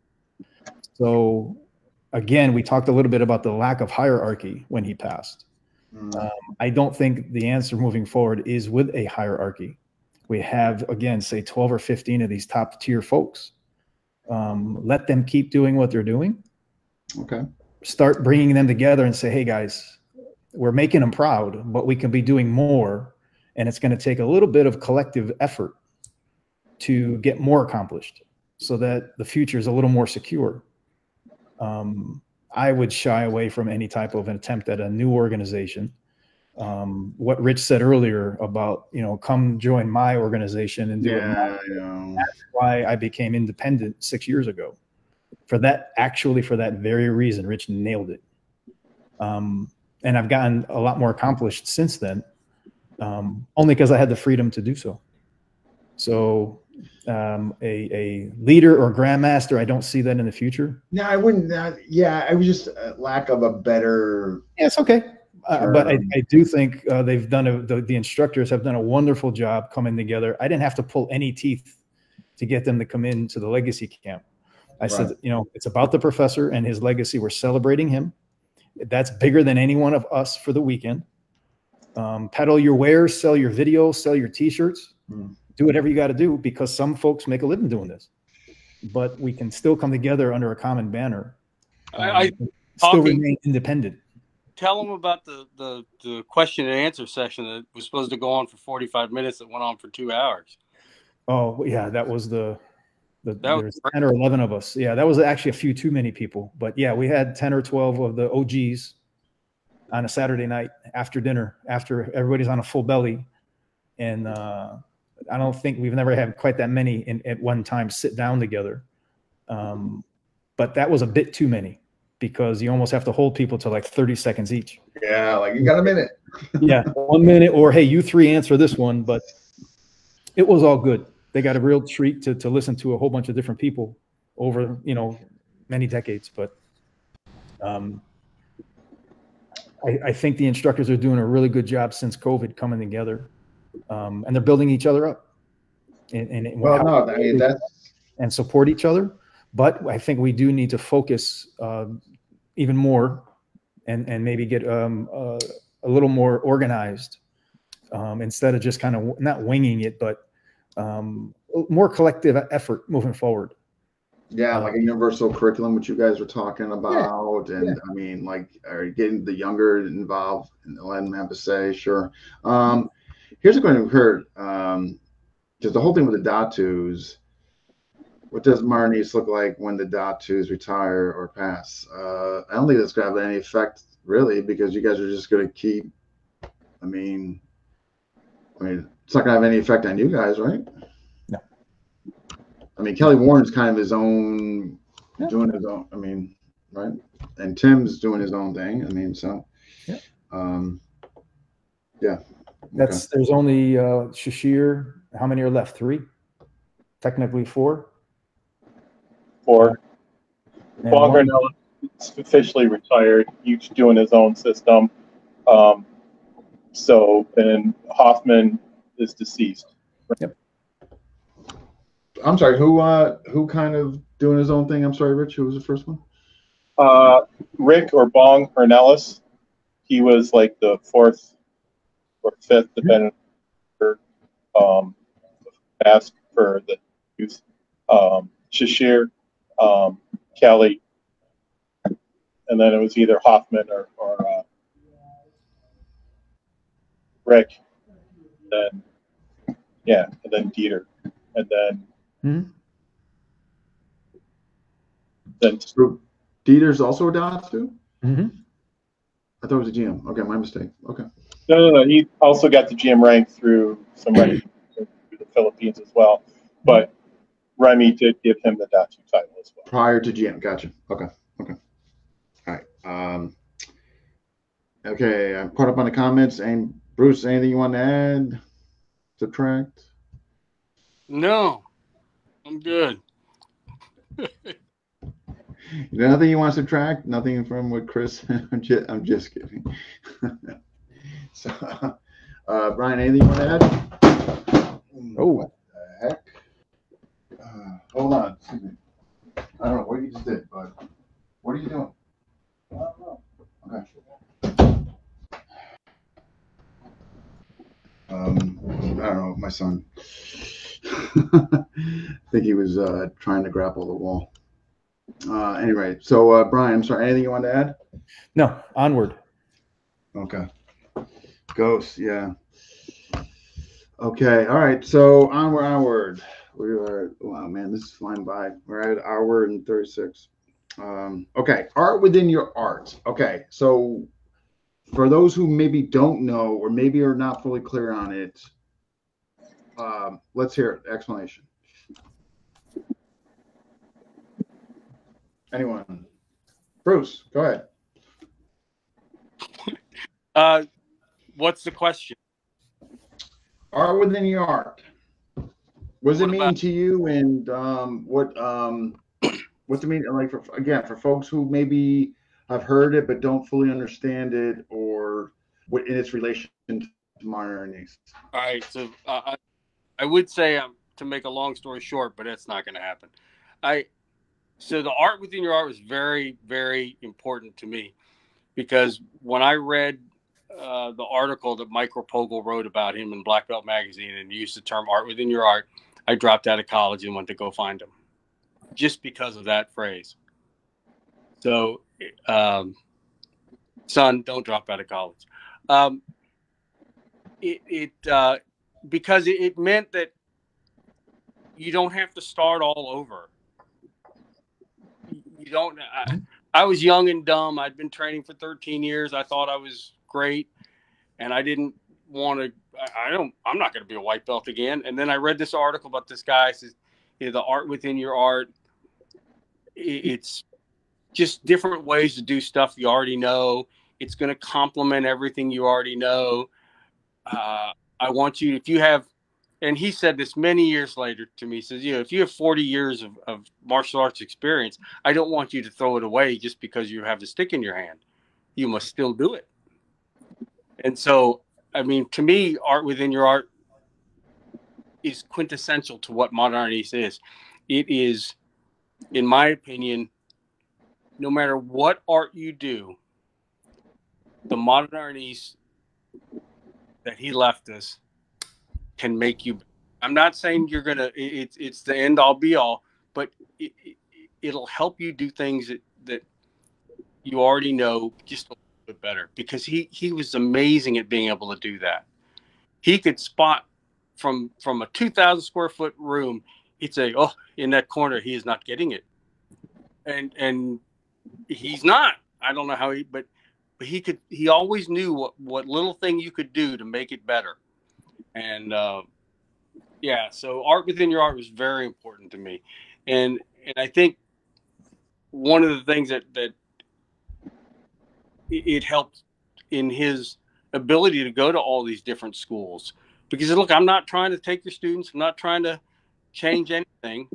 So again, we talked a little bit about the lack of hierarchy when he passed. I don't think the answer moving forward is with a hierarchy. We have, again, say 12 or 15 of these top tier folks. Let them keep doing what they're doing. Okay. Start bringing them together and say, hey guys, we're making them proud, but we can be doing more. And it's going to take a little bit of collective effort to get more accomplished so that the future is a little more secure. I would shy away from any type of an attempt at a new organization. What Rich said earlier about, come join my organization and do it. That's why I became independent 6 years ago. For that very reason, Rich nailed it. And I've gotten a lot more accomplished since then, only because I had the freedom to do so. So a leader or grandmaster, I don't see that in the future. No, I wouldn't. I was just lack of a better. Yeah, it's okay. But I do think they've done the instructors have done a wonderful job coming together. I didn't have to pull any teeth to get them to come into the legacy camp. I said, it's about the professor and his legacy. We're celebrating him. That's bigger than any one of us for the weekend. Peddle your wares, sell your videos, sell your T-shirts. Do whatever you got to do, because some folks make a living doing this. But we can still come together under a common banner. Still remain independent. Tell them about the question and answer session that was supposed to go on for 45 minutes that went on for 2 hours. Oh yeah, that was there's 10 or 11 of us. Yeah, that was actually a few too many people. But yeah, we had 10 or 12 of the OGs on a Saturday night after dinner, after everybody's on a full belly. And I don't think we've never had quite that many at one time sit down together. But that was a bit too many, because you almost have to hold people to like 30 seconds each. Yeah, like you got a minute. Yeah, 1 minute, or hey, you three answer this one. But it was all good. They got a real treat to listen to a whole bunch of different people over, many decades. But I think the instructors are doing a really good job since COVID coming together. And they're building each other up and support each other. But I think we do need to focus even more and maybe get a little more organized instead of just kind of not winging it, but more collective effort moving forward. Yeah, like a universal curriculum, which you guys were talking about. And I mean, like, are you getting the younger involved and letting them have to say, sure. Here's a question we've heard. Just the whole thing with the Datus. What does Arnis look like when the Datus retire or pass? I don't think that's going to have any effect, really, because you guys are just going to keep. I mean, it's not going to have any effect on you guys, right? No. I mean, Kelly Warren's kind of his own, doing his own. I mean, right? And Tim's doing his own thing. I mean, so, yeah. There's only Shashir. How many are left? 3? Technically 4. 4. Paul Garnell is officially retired. Each doing his own system. And Hoffman is deceased. Yep. I'm sorry. Who kind of doing his own thing? I'm sorry, Rich. Who was the first one? Rick or Bong Hernellis. He was like the 4th or 5th, depending on ask for the youth. Shashir, Kelly, and then it was either Hoffman or Rick, then yeah, and then Dieter, and then Mhm. then So Dieter's also a Datsu? Mhm. I thought it was a GM. Okay, my mistake. Okay. no. He also got the GM rank through some recognition through the Philippines as well, but Remy did give him the Datsu title as well. Prior to GM. Gotcha. Okay. Okay. All right. Okay, I'm caught up on the comments. And Bruce, anything you want to add? Subtract? No, I'm good. Nothing you want to subtract? Nothing from what Chris? I'm just kidding. So, Brian, anything you want to add? Oh. What the heck? Hold on. Excuse me. I don't know what you just did, but what are you doing? I don't know. Okay. I don't know. My son. I think he was trying to grapple the wall. Anyway, so Brian, I'm sorry. Anything you want to add? No, onward. Okay. Ghost, yeah. Okay, all right. So onward. We are. Wow, man, this is flying by. We're at hour and 36. Okay, art within your art. Okay, so for those who maybe don't know or maybe are not fully clear on it, let's hear it. Explanation. Anyone? Bruce, go ahead. What's the question? Art within your art. What does it What mean about- to you, and what's it mean? Like for folks who maybe have heard it but don't fully understand it, or what in its relation to modern Arnis. All right, so I would say to make a long story short, but that's not going to happen. So the art within your art was very, very important to me because when I read the article that Mike Rapogel wrote about him in Black Belt Magazine and used the term art within your art, I dropped out of college and went to go find him just because of that phrase. So, son, don't drop out of college. Because it meant that you don't have to start all over. You don't. I was young and dumb. I'd been training for 13 years. I thought I was great, and I didn't want to. I'm not going to be a white belt again. And then I read this article about this guy. Says, the art within your art. It's just different ways to do stuff you already know. It's going to complement everything you already know. I want you, if you have, and he said this many years later to me, he says, if you have 40 years of martial arts experience, I don't want you to throw it away just because you have the stick in your hand. You must still do it. And so, I mean, to me, art within your art is quintessential to what modern Arnis is. It is, in my opinion, no matter what art you do, the modern Arnis that he left us can make you. I'm not saying you're gonna. It's the end all be all, but it'll help you do things that you already know just a little bit better. Because he was amazing at being able to do that. He could spot from a 2,000 square foot room. He'd say, "Oh, in that corner, he is not getting it," and he's not. I don't know how but he could. He always knew what little thing you could do to make it better, and. Yeah, so art within your art was very important to me, and I think one of the things that it helped in his ability to go to all these different schools, because look, I'm not trying to take your students, I'm not trying to change anything,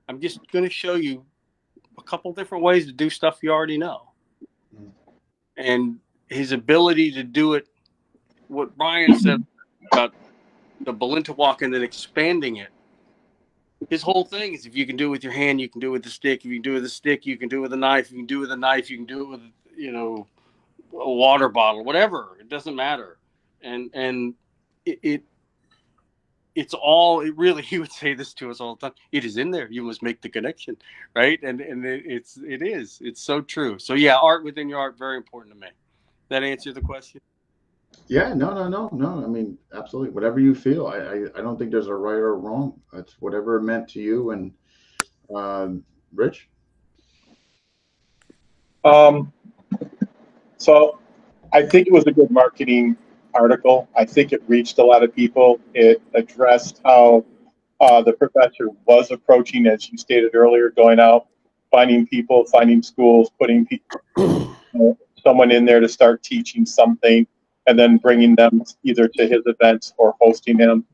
I'm just going to show you a couple different ways to do stuff you already know, and his ability to do it. What Brian said about the Belinta walk and then expanding it. His whole thing is if you can do it with your hand, you can do it with the stick. If you can do it with a stick, you can do it with a knife. If you can do it with a knife, you can do it with, a water bottle, whatever. It doesn't matter. And it's all, it really, he would say this to us all the time. It is in there. You must make the connection. Right. And it's so true. So yeah, art within your art, very important to me. That answer the question? Yeah, no. I mean, absolutely. Whatever you feel. I don't think there's a right or wrong. It's whatever it meant to you. And Rich? Um, so I think it was a good marketing article. I think it reached a lot of people. It addressed how the professor was approaching, as you stated earlier, going out, finding people, finding schools, putting someone in there to start teaching something, and then bringing them either to his events or hosting them.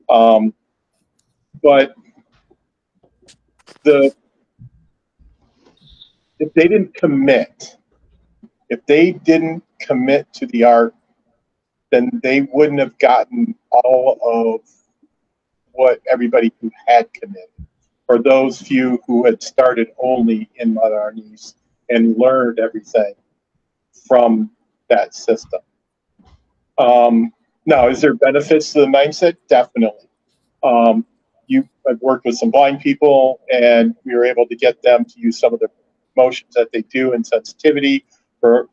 But the if they didn't commit, if they didn't commit to the art, then they wouldn't have gotten all of what everybody who had committed, or those few who had started only in Mother Arnis and learned everything from that system. Now, is there benefits to the mindset? Definitely. I've worked with some blind people, and we were able to get them to use some of the motions that they do in sensitivity for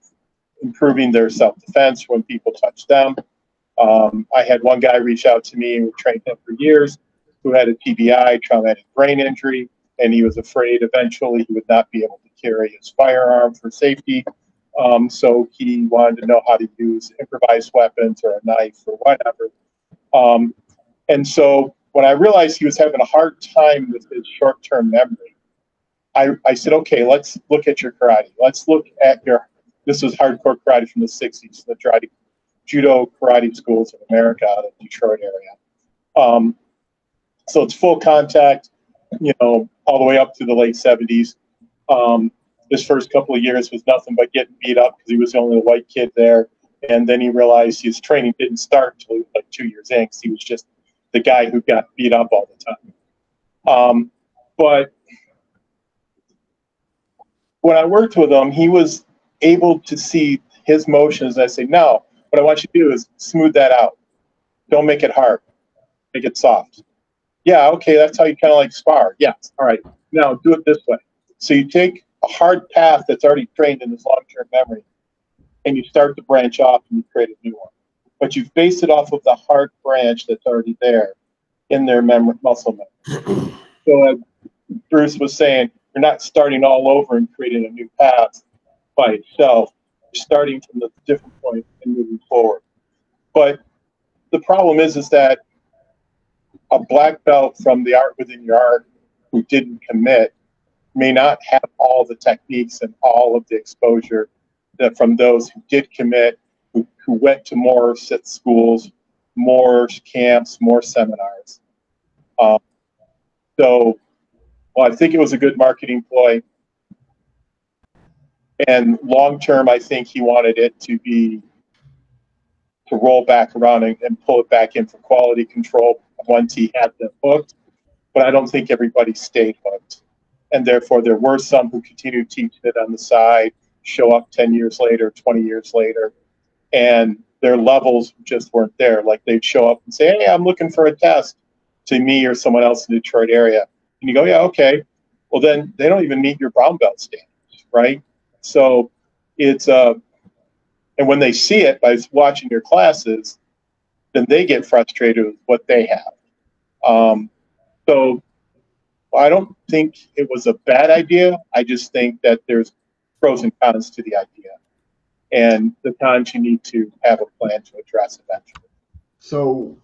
improving their self-defense when people touch them. I had one guy reach out to me who trained him for years, who had a TBI, traumatic brain injury, and he was afraid eventually he would not be able to carry his firearm for safety. So he wanted to know how to use improvised weapons or a knife or whatever. And so when I realized he was having a hard time with his short-term memory, I said, okay, let's look at your karate. Let's look at this was hardcore karate from the 60s, the judo karate schools of America out of the Detroit area. So it's full contact, all the way up to the late 70s. His first couple of years was nothing but getting beat up because he was the only white kid there. And then he realized his training didn't start until he was like 2 years in, because he was just the guy who got beat up all the time. But when I worked with him, he was able to see his motions. And I say, no, what I want you to do is smooth that out. Don't make it hard. Make it soft. Yeah, okay, that's how you kind of like spar. Yes, all right. Now do it this way. So you take a hard path that's already trained in his long-term memory, and you start to branch off and you create a new one. But you've based it off of the hard branch that's already there in their muscle memory. So Bruce was saying, you're not starting all over and creating a new path by itself. You're starting from the different point and moving forward. But the problem is that a black belt from the art within your art who didn't commit may not have all the techniques and all of the exposure that from those who did commit, who went to more sit schools, more camps, more seminars. So I think it was a good marketing ploy. And long term, I think he wanted it to roll back around and pull it back in for quality control once he had them hooked. But I don't think everybody stayed hooked. And therefore, there were some who continued teaching it on the side, show up 10 years later, 20 years later, and their levels just weren't there. Like they'd show up and say, hey, I'm looking for a test to me or someone else in the Detroit area. And you go, yeah, okay. Well, then they don't even meet your brown belt standards, right? So it's, and when they see it by watching your classes, then they get frustrated with what they have. So I don't think it was a bad idea. I just think that there's pros and cons to the idea. And the cons you need to have a plan to address eventually. So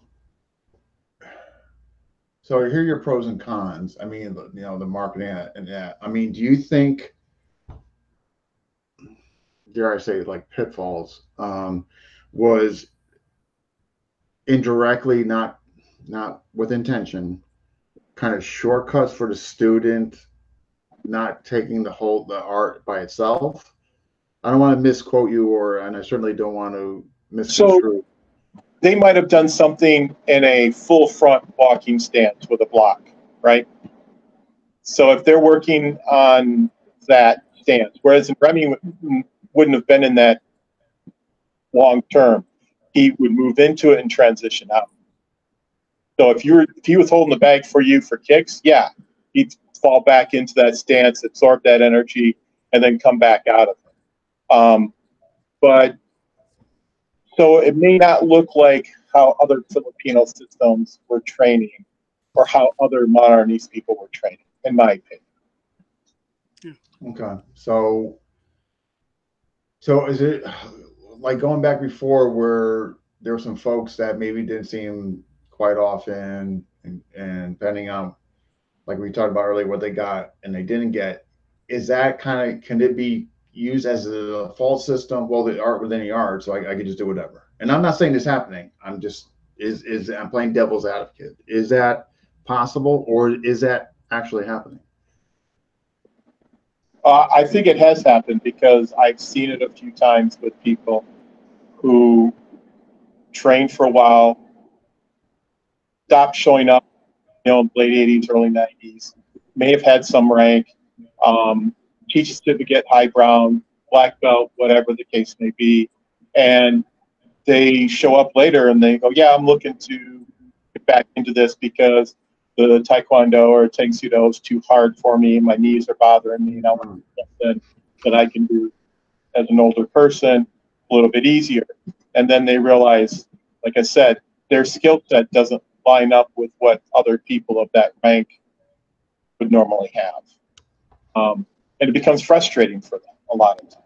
I hear your pros and cons. I mean, the marketing and that. I mean, do you think, dare I say, like pitfalls, was indirectly, not with intention, kind of shortcuts for the student, not taking the art by itself? I don't want to misquote you, and I certainly don't want to misconstrue. So they might have done something in a full front walking stance with a block, right? So if they're working on that stance, whereas Remy wouldn't have been in that long term, he would move into it and transition out. So if he was holding the bag for you for kicks, yeah, he'd fall back into that stance, absorb that energy, and then come back out of it. But So it may not look like how other Filipino systems were training or how other modernist people were training, in my opinion. Okay. So is it like going back before where there were some folks that maybe didn't see him quite often and depending on like we talked about earlier what they got and they didn't get, is that kind of, can it be used as a default system? Well, the art within the art, so I could just do whatever. And I'm not saying this happening. I'm just I'm playing devil's advocate. Is that possible or is that actually happening? I think it has happened because I've seen it a few times with people who trained for a while, stopped showing up, late 80s, early 90s, may have had some rank, teach certificate, high brown, black belt, whatever the case may be. And they show up later and they go, yeah, I'm looking to get back into this because the Taekwondo or Tang Soo Do is too hard for me. My knees are bothering me, and I want something that I can do as an older person a little bit easier. And then they realize, like I said, their skill set doesn't line up with what other people of that rank would normally have. And it becomes frustrating for them a lot of times.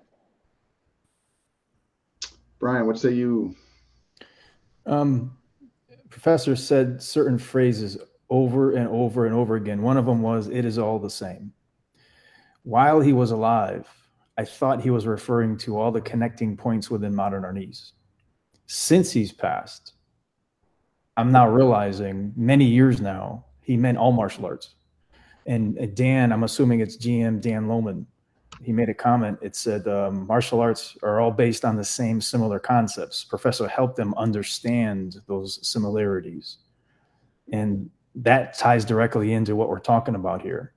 Brian, what say you? Professor said certain phrases over and over and over again. One of them was, "It is all the same." While he was alive, I thought he was referring to all the connecting points within modern Arnis. Since he's passed, I'm now realizing many years now, he meant all martial arts. And Dan, I'm assuming it's GM Dan Lohman, he made a comment. It said, martial arts are all based on the same similar concepts. Professor helped them understand those similarities. And that ties directly into what we're talking about here.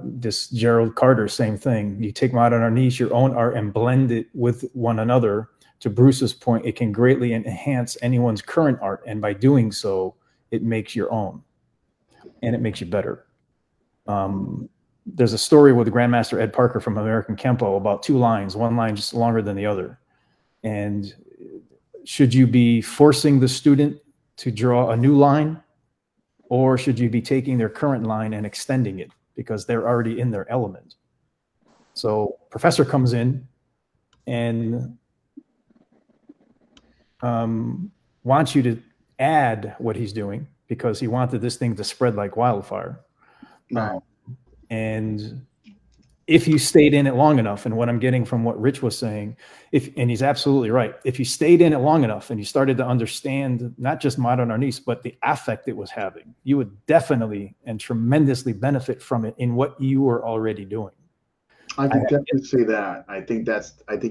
This Gerald Carter, same thing. You take modern Arnis, your own art, and blend it with one another. To Bruce's point, it can greatly enhance anyone's current art. And by doing so, it makes your own. And it makes you better. There's a story with Grandmaster Ed Parker from American Kempo about two lines, one line just longer than the other. And should you be forcing the student to draw a new line, or should you be taking their current line and extending it because they're already in their element? So Professor comes in and wants you to add what he's doing because he wanted this thing to spread like wildfire. And if you stayed in it long enough, and what I'm getting from what Rich was saying, and he's absolutely right, if you stayed in it long enough and you started to understand not just modern Arnis, but the affect it was having, you would definitely and tremendously benefit from it in what you were already doing. I can definitely see that. I think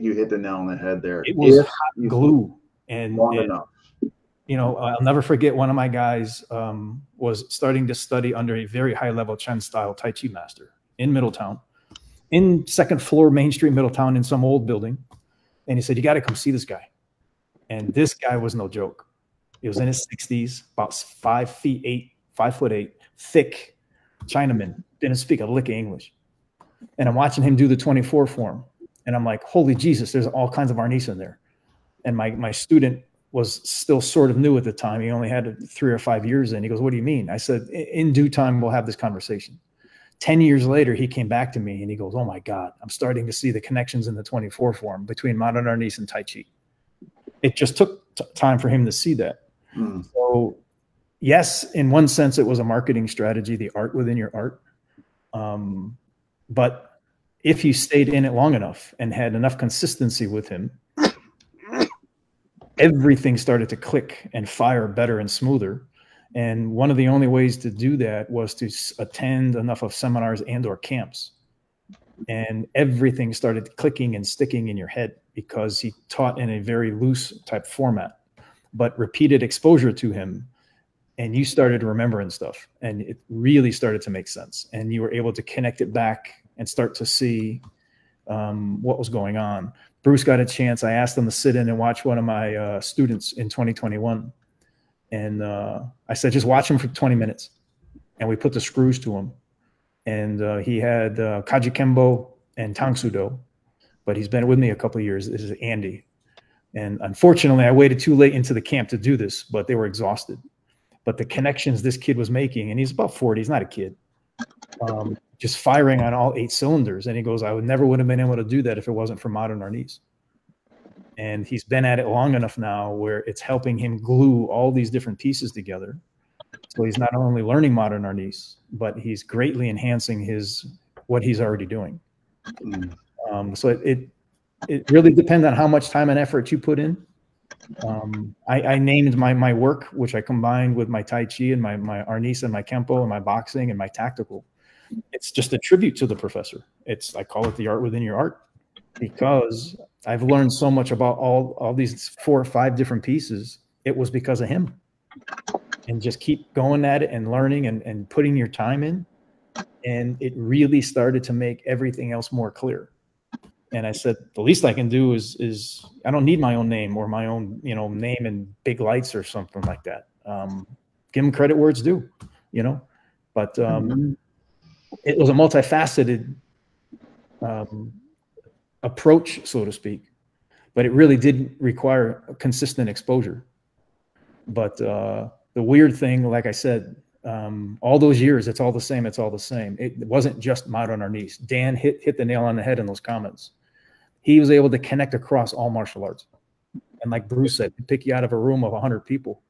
you hit the nail on the head there. It was hot glue and long enough. You know, I'll never forget one of my guys was starting to study under a very high-level Chen style Tai Chi master in Middletown, in second floor Main Street, Middletown, in some old building. And he said, "You got to come see this guy." And this guy was no joke. He was in his 60s, about 5'8", thick Chinaman, didn't speak a lick of English. And I'm watching him do the 24 form. And I'm like, holy Jesus, there's all kinds of Arnis in there. And my student was still sort of new at the time. He only had 3 or 5 years in. He goes, "What do you mean?" I said, "In due time, we'll have this conversation." 10 years later, he came back to me and he goes, "Oh my God, I'm starting to see the connections in the 24 form between modern Arnis and Tai Chi." It just took time for him to see that. So yes, in one sense, it was a marketing strategy, the art within your art. But if you stayed in it long enough and had enough consistency with him, everything started to click and fire better and smoother. And one of the only ways to do that was to attend enough of seminars and or camps. And everything started clicking and sticking in your head because he taught in a very loose type format, but repeated exposure to him. And you started remembering stuff and it really started to make sense. And you were able to connect it back and start to see what was going on. Bruce got a chance. I asked him to sit in and watch one of my students in 2021. And I said, just watch him for 20 minutes. And we put the screws to him. And he had Kaji Kembo and Tang Soo Do, but he's been with me a couple of years. This is Andy. And unfortunately, I waited too late into the camp to do this, but they were exhausted. But the connections this kid was making, and he's about 40, he's not a kid, just firing on all 8 cylinders. And he goes, I never would have been able to do that if it wasn't for modern Arnis. And he's been at it long enough now where it's helping him glue all these different pieces together. So he's not only learning modern Arnis, but he's greatly enhancing what he's already doing. So it really depends on how much time and effort you put in. I named my work, which I combined with my Tai Chi and my Arnis and my Kempo and my boxing and my tactical. It's just a tribute to the professor. I call it the art within your art, because I've learned so much about all these 4 or 5 different pieces. It was because of him. And just keep going at it and learning and putting your time in. And it really started to make everything else more clear. And I said, the least I can do is I don't need my own name or my own, name in big lights or something like that. Give them credit where it's due, but it was a multifaceted approach, so to speak, but it really did require a consistent exposure. But the weird thing, like I said, all those years, it's all the same. It's all the same. It wasn't just modern Arnis. Dan hit the nail on the head in those comments. He was able to connect across all martial arts. And like Bruce said, pick you out of a room of 100 people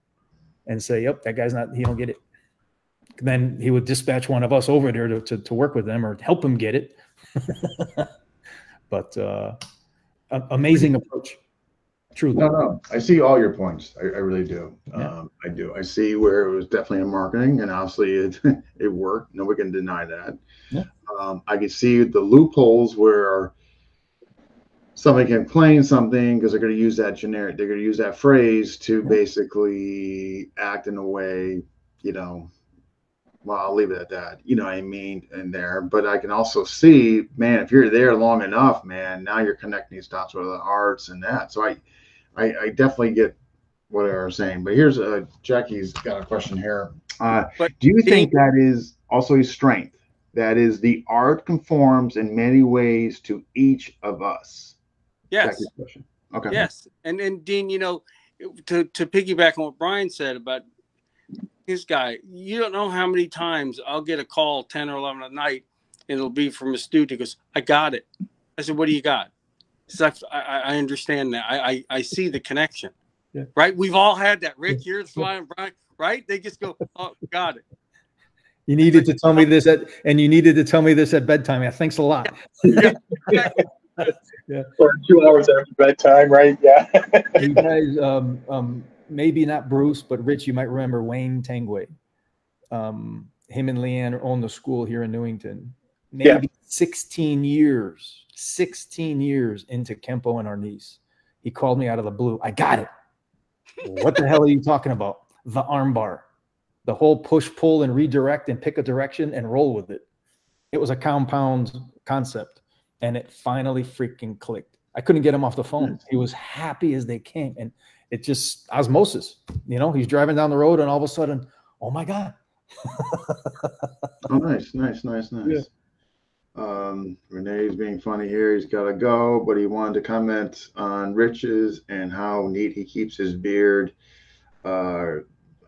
and say, yep, that guy's he don't get it. Then he would dispatch one of us over there to work with them or help him get it. But amazing approach. Truly. No. I see all your points. I really do. Yeah. I do. I see where it was definitely in marketing, and obviously it worked. Nobody can deny that. Yeah. I can see the loopholes where somebody can claim something because they're going to use that they're going to use that phrase to basically act in a way, well, I'll leave it at that. You know what I mean? In there. But I can also see, man, if you're there long enough, man, now you're connecting these dots with the arts and that. So I definitely get what they are saying. But here's Jackie's got a question here. Do you think that is also a strength? That is, the art conforms in many ways to each of us. Yes. Jackie's question. Okay. Yes. And Dean, to piggyback on what Brian said about his guy, you don't know how many times I'll get a call 10 or 11 at night, and it'll be from a student who goes, I got it. I said, what do you got? I understand that. I see the connection. Yeah. Right? We've all had that. Rick, you're flying, Brian, right? They just go, oh, got it. You needed to tell me this at bedtime. Yeah, thanks a lot. Yeah, exactly. Yeah. Or 2 hours after bedtime, right? Yeah. You guys, maybe not Bruce, but Rich, you might remember Wayne Tangway. Him and Leanne own the school here in Newington. Maybe 16 years into Kempo and Arnis. He called me out of the blue. I got it. What the hell are you talking about? The arm bar. The whole push, pull, and redirect and pick a direction and roll with it. It was a compound concept. And it finally freaking clicked. I couldn't get him off the phone. He was happy as they came. And it just osmosis. He's driving down the road and all of a sudden, oh my God. Oh, nice. Yeah. Renee's being funny here. He's got to go, but he wanted to comment on Rich's and how neat he keeps his beard.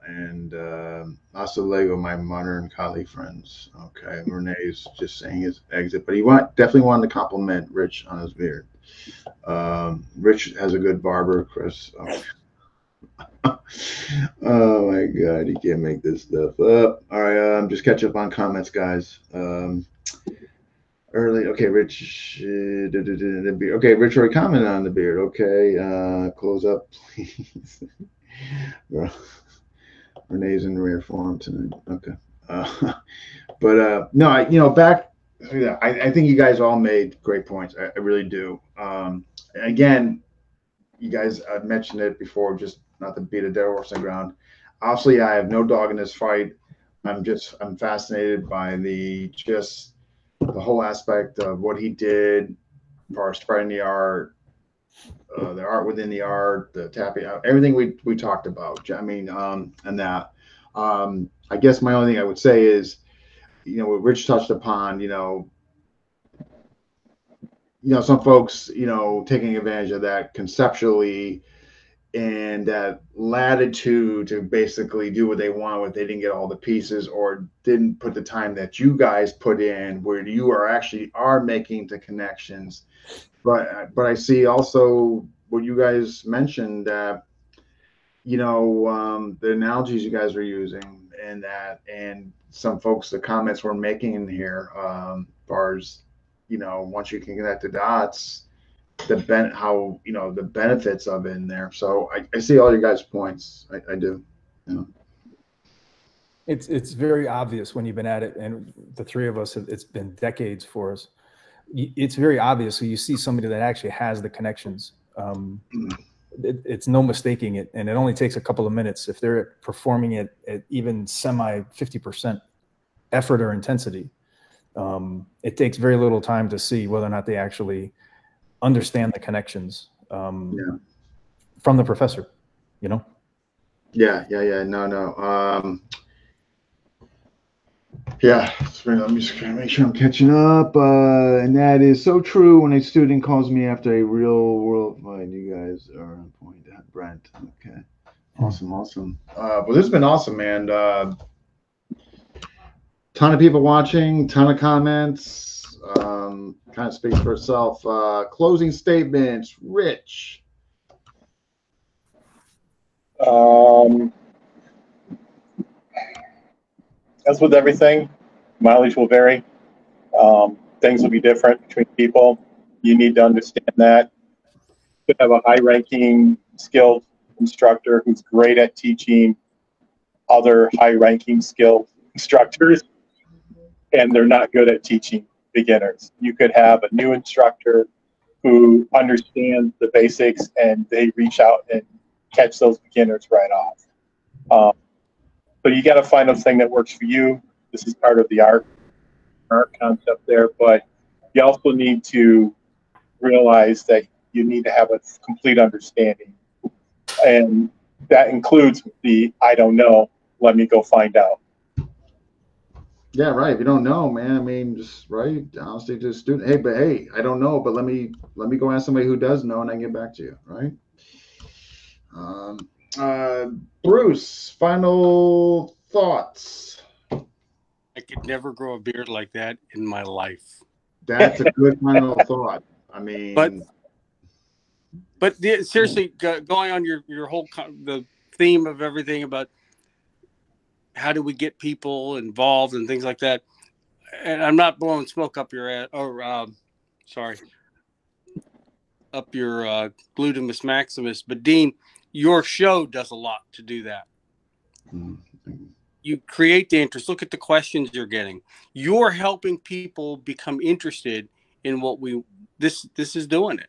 And hasta luego, my modern colleague friends. Okay, Renee's just saying his exit, but he definitely wanted to compliment Rich on his beard. Rich has a good barber, Chris. Oh my God, you can't make this stuff up. All right, just catch up on comments, guys. Okay, Rich. Okay, Rich already commented on the beard. Okay, close up, please. Renee's in rare form tonight. Okay. No, back. I think you guys all made great points. I really do. Again, you guys, I've mentioned it before, just not to beat a dead horse on the ground. Obviously, I have no dog in this fight. I'm fascinated by the whole aspect of what he did for spreading the art within the art, the tapping, everything we talked about. I mean, and that. I guess my only thing I would say is, what Rich touched upon, some folks, taking advantage of that conceptually and that latitude to basically do what they want when they didn't get all the pieces or didn't put the time that you guys put in, where you are making the connections. But I see also what you guys mentioned that the analogies you guys were using, and some folks, the comments we're making in here, as far as once you can connect the dots, the benefits of it in there. So I see all your guys' points. I do. It's very obvious when you've been at it, and the three of us, it's been decades for us. It's very obvious. So you see somebody that actually has the connections. It's no mistaking it, and it only takes a couple of minutes. If they're performing it at even semi 50% effort or intensity, it takes very little time to see whether or not they actually understand the connections from the professor, Yeah. No. I'm just trying to make sure I'm catching up. And that is so true. When a student calls me after a real world fight, you guys are on point. Brent. Okay. Awesome. Well, this has been awesome, man. Ton of people watching, ton of comments. Kind of speaks for itself. Closing statements, Rich. As with everything, mileage will vary. Things will be different between people. You need to understand that. You could have a high-ranking, skilled instructor who's great at teaching other high-ranking, skilled instructors, and they're not good at teaching beginners. You could have a new instructor who understands the basics, and they reach out and catch those beginners right off. So you got to find a thing that works for you. This is part of the art concept there, but you also need to realize that you need to have a complete understanding, and that includes the "I don't know, let me go find out." Yeah, right. If you don't know, man, I mean, just right, honestly, to a student, hey, I don't know, but let me go ask somebody who does know, and I can get back to you, right? Bruce, final thoughts. I could never grow a beard like that in my life. That's a good final thought. I mean, but seriously, going on your whole the theme of everything about how do we get people involved and things like that. And I'm not blowing smoke up your ass, or up your gluteus maximus, but Dean, your show does a lot to do that. You create the interest. Look at the questions you're getting. You're helping people become interested in what this is doing it.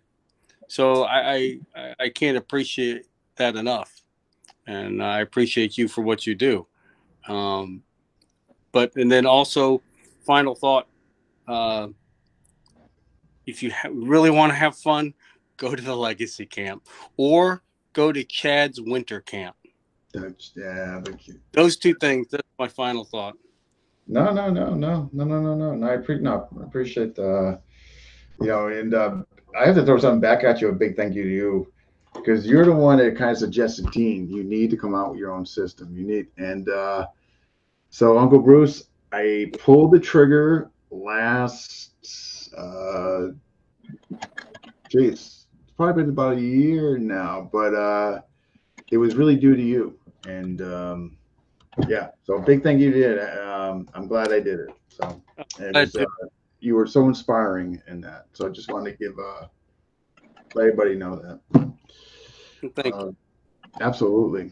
So I can't appreciate that enough, and I appreciate you for what you do. And then also, final thought: if you really want to have fun, go to the Legacy Camp or go to Chad's Winter Camp. Those two things. That's my final thought. No. I appreciate the, and I have to throw something back at you. A big thank you to you, because you're the one that kind of suggested, Dean, you need to come out with your own system. So Uncle Bruce, I pulled the trigger last, it's probably been about a year now, but it was really due to you. And so big thank you to you. I'm glad I did it. So you were so inspiring in that. So I just wanted to let everybody know that. Thank you. Absolutely.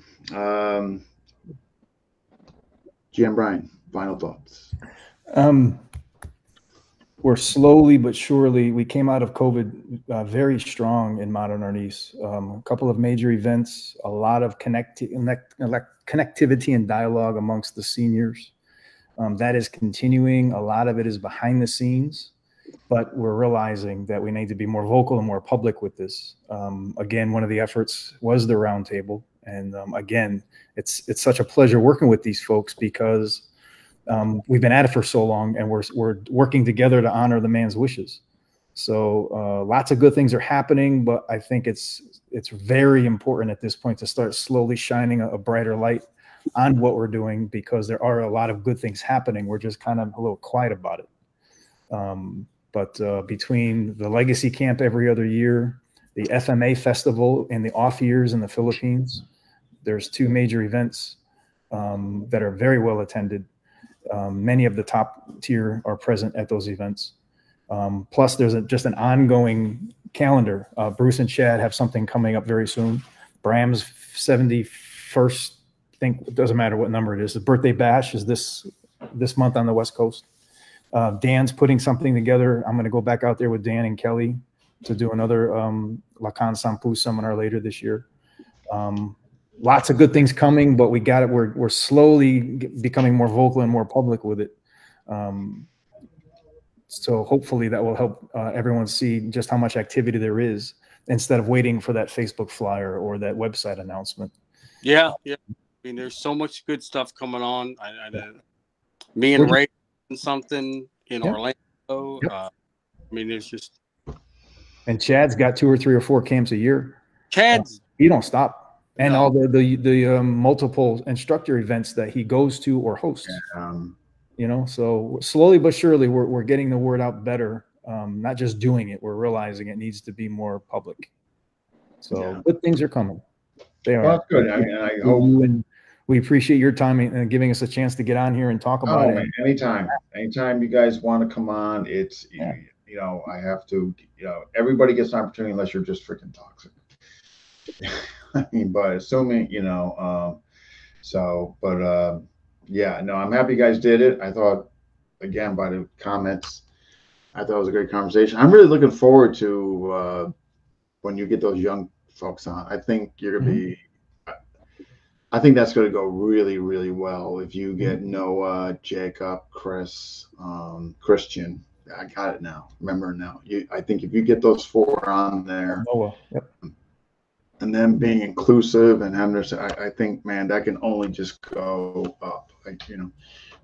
GM Brian, final thoughts. We're slowly but surely, we came out of COVID very strong in Modern Arnis. A couple of major events, a lot of connectivity and dialogue amongst the seniors. That is continuing. A lot of it is behind the scenes, but we're realizing that we need to be more vocal and more public with this. Again, one of the efforts was the roundtable. And again, it's such a pleasure working with these folks, because we've been at it for so long, and we're working together to honor the man's wishes. So lots of good things are happening, but I think it's very important at this point to start slowly shining a brighter light on what we're doing, because there are a lot of good things happening. We're just kind of a little quiet about it. But between the Legacy Camp every other year, the FMA Festival in the off years in the Philippines, there's 2 major events that are very well attended. Many of the top tier are present at those events. Plus, there's just an ongoing calendar. Bruce and Chad have something coming up very soon. Bram's 71st, I think, it doesn't matter what number it is. The birthday bash is this month on the West Coast. Dan's putting something together. I'm going to go back out there with Dan and Kelly to do another Lacan Sampu seminar later this year. Lots of good things coming, but we're slowly becoming more vocal and more public with it. So hopefully that will help everyone see just how much activity there is, instead of waiting for that Facebook flyer or that website announcement. Yeah. I mean, there's so much good stuff coming on. Me and Ray something in Orlando. Yep. I mean, there's just. And Chad's got 2 or 3 or 4 camps a year. He don't stop, and all the multiple instructor events that he goes to or hosts. You know, so slowly but surely we're getting the word out better. Not just doing it, we're realizing it needs to be more public. So good things are coming. They are. Well, that's good. I mean, I hope. And we appreciate your time and giving us a chance to get on here and talk about it. Anytime you guys want to come on, it's you know, I have to. You know, everybody gets an opportunity unless you're just freaking toxic. I mean, but assuming, you know, yeah, no, I'm happy you guys did it. I thought, again, by the comments, I thought it was a great conversation. I'm really looking forward to when you get those young folks on. I think you're going to be, I think that's going to go really, really well. If you get Noah, Jacob, Chris, Christian, I got it now. Remember now. I think if you get those 4 on there. Noah, yep. And then being inclusive and having this, I think, man, that can only just go up, like, you know.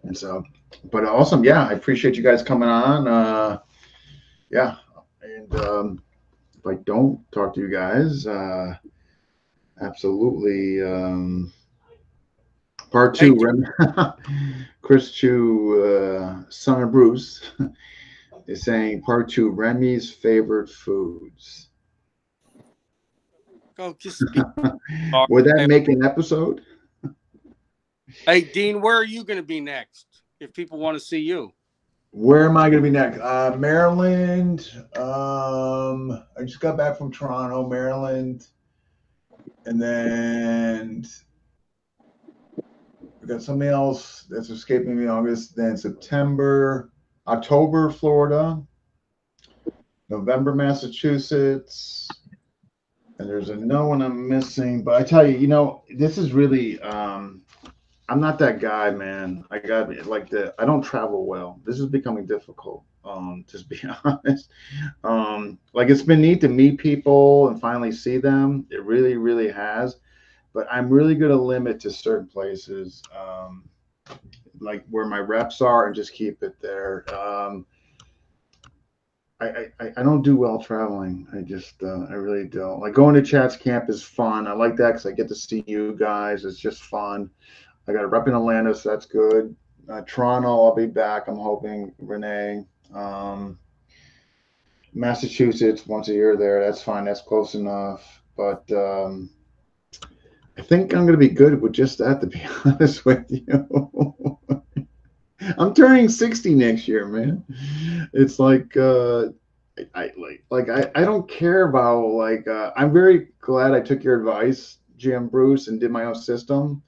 And so, but awesome. Yeah, I appreciate you guys coming on. Yeah. And if I don't talk to you guys, absolutely. Part 2, Chris Chiu, son of Bruce, is saying part 2, Remy's favorite foods. Oh, just would that make an episode? Hey, Dean, where are you going to be next if people want to see you? Where am I going to be next? Maryland. I just got back from Toronto, Maryland. And then we got something else that's escaping me in August. Then September, October, Florida. November, Massachusetts. And there's another one I'm missing. But I tell you, you know, this is really, I'm not that guy, man. I don't travel well. This is becoming difficult, to be honest. Like, it's been neat to meet people and finally see them. It really, really has. But I'm really going to limit to certain places, like where my reps are, and just keep it there. I don't do well traveling. I really don't. Like, going to Chad's camp is fun. I like that because I get to see you guys. It's just fun. I got a rep in Atlanta, so that's good. Toronto, I'll be back. I'm hoping, Renee. Massachusetts, once a year there. That's fine. That's close enough. But I think I'm going to be good with just that, to be honest with you. I'm turning 60 next year, man. It's like I don't care about, like, I'm very glad I took your advice, Jim Bruce, and did my own system.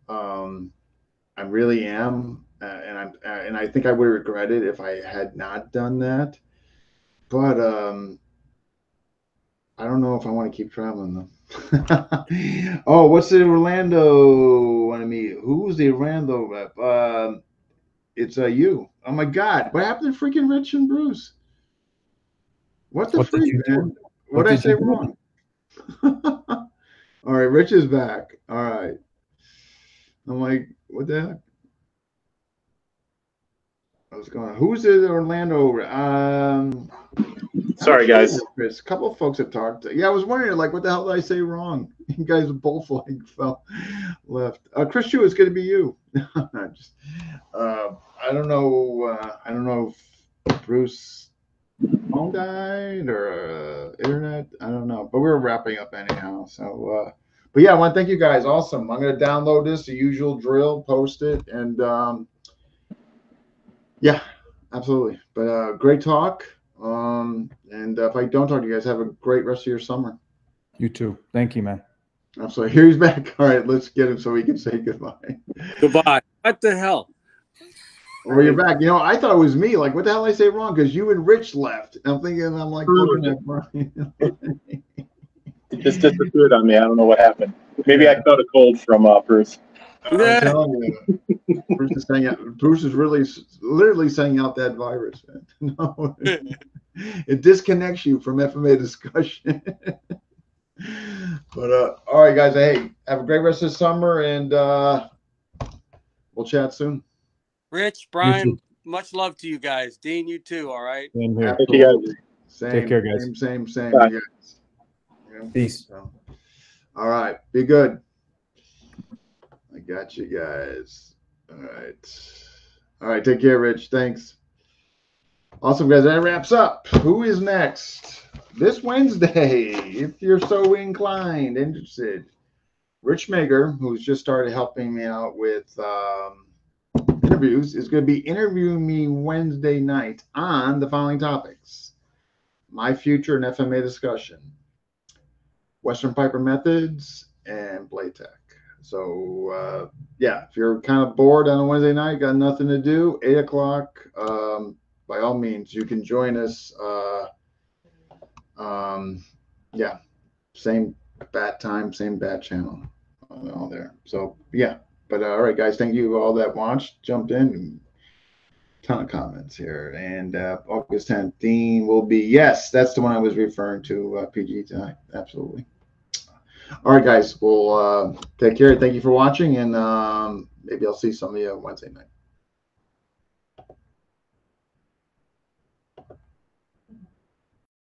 I really am, and I think I would regret it if I had not done that. But I don't know if I want to keep traveling though. Oh, what's the Orlando one of me? Who's the Orlando rep? It's you. Oh my God! What happened to freaking Rich and Bruce? What the freak, man? What did I say wrong? All right, Rich is back. All right. I'm like, what the heck? What's going on? Who's in Orlando? Sorry, guys. Chris, a couple of folks have talked. Yeah, I was wondering, like, what the hell did I say wrong? You guys both like fell left. Chris Chiu, it's going to be you. Just, I don't know. I don't know if Bruce phone died or internet. I don't know, but we're wrapping up anyhow. So, but yeah, I want to thank you guys. Awesome. I'm going to download this, the usual drill, post it, and yeah, absolutely. But great talk. And if I don't talk to you guys, have a great rest of your summer. You too. Thank you, man. Absolutely. Here he's back. All right, let's get him so we can say goodbye. Goodbye. What the hell? Well, you're back. You know, I thought it was me. Like, what the hell did I say wrong? Because you and Rich left. And I'm thinking, I'm like, looking at Brian. It just disappeared on me. I don't know what happened. Maybe I caught a cold from Bruce. I'm telling you, Bruce is saying, Bruce is literally saying out that virus. Man. No, it disconnects you from FMA discussion. But all right, guys. Hey, have a great rest of the summer, and we'll chat soon. Rich, Brian, much love to you guys. Dean, you too. All right. Same here. Thank you, guys. Same. Take care, guys. Same. Bye. You guys. Yeah. Peace. So, all right. Be good. I got you guys. All right. All right. Take care, Rich. Thanks. Awesome, guys. That wraps up. Who is next? This Wednesday, if you're so inclined, interested, Rich Mager, who's just started helping me out with interviews, is going to be interviewing me Wednesday night on the following topics: my future and FMA discussion, Western Piper methods, and blade tech. So yeah, if you're kind of bored on a Wednesday night, got nothing to do, 8 o'clock, by all means, you can join us. Yeah, same bat time, same bat channel, all there. So yeah, but all right, guys, thank you all that watched, jumped in, and ton of comments here. And August 10th, Dean will be, yes, that's the one I was referring to, PG tonight. Absolutely. All right, guys, we'll take care. Thank you for watching, and maybe I'll see some of you Wednesday night.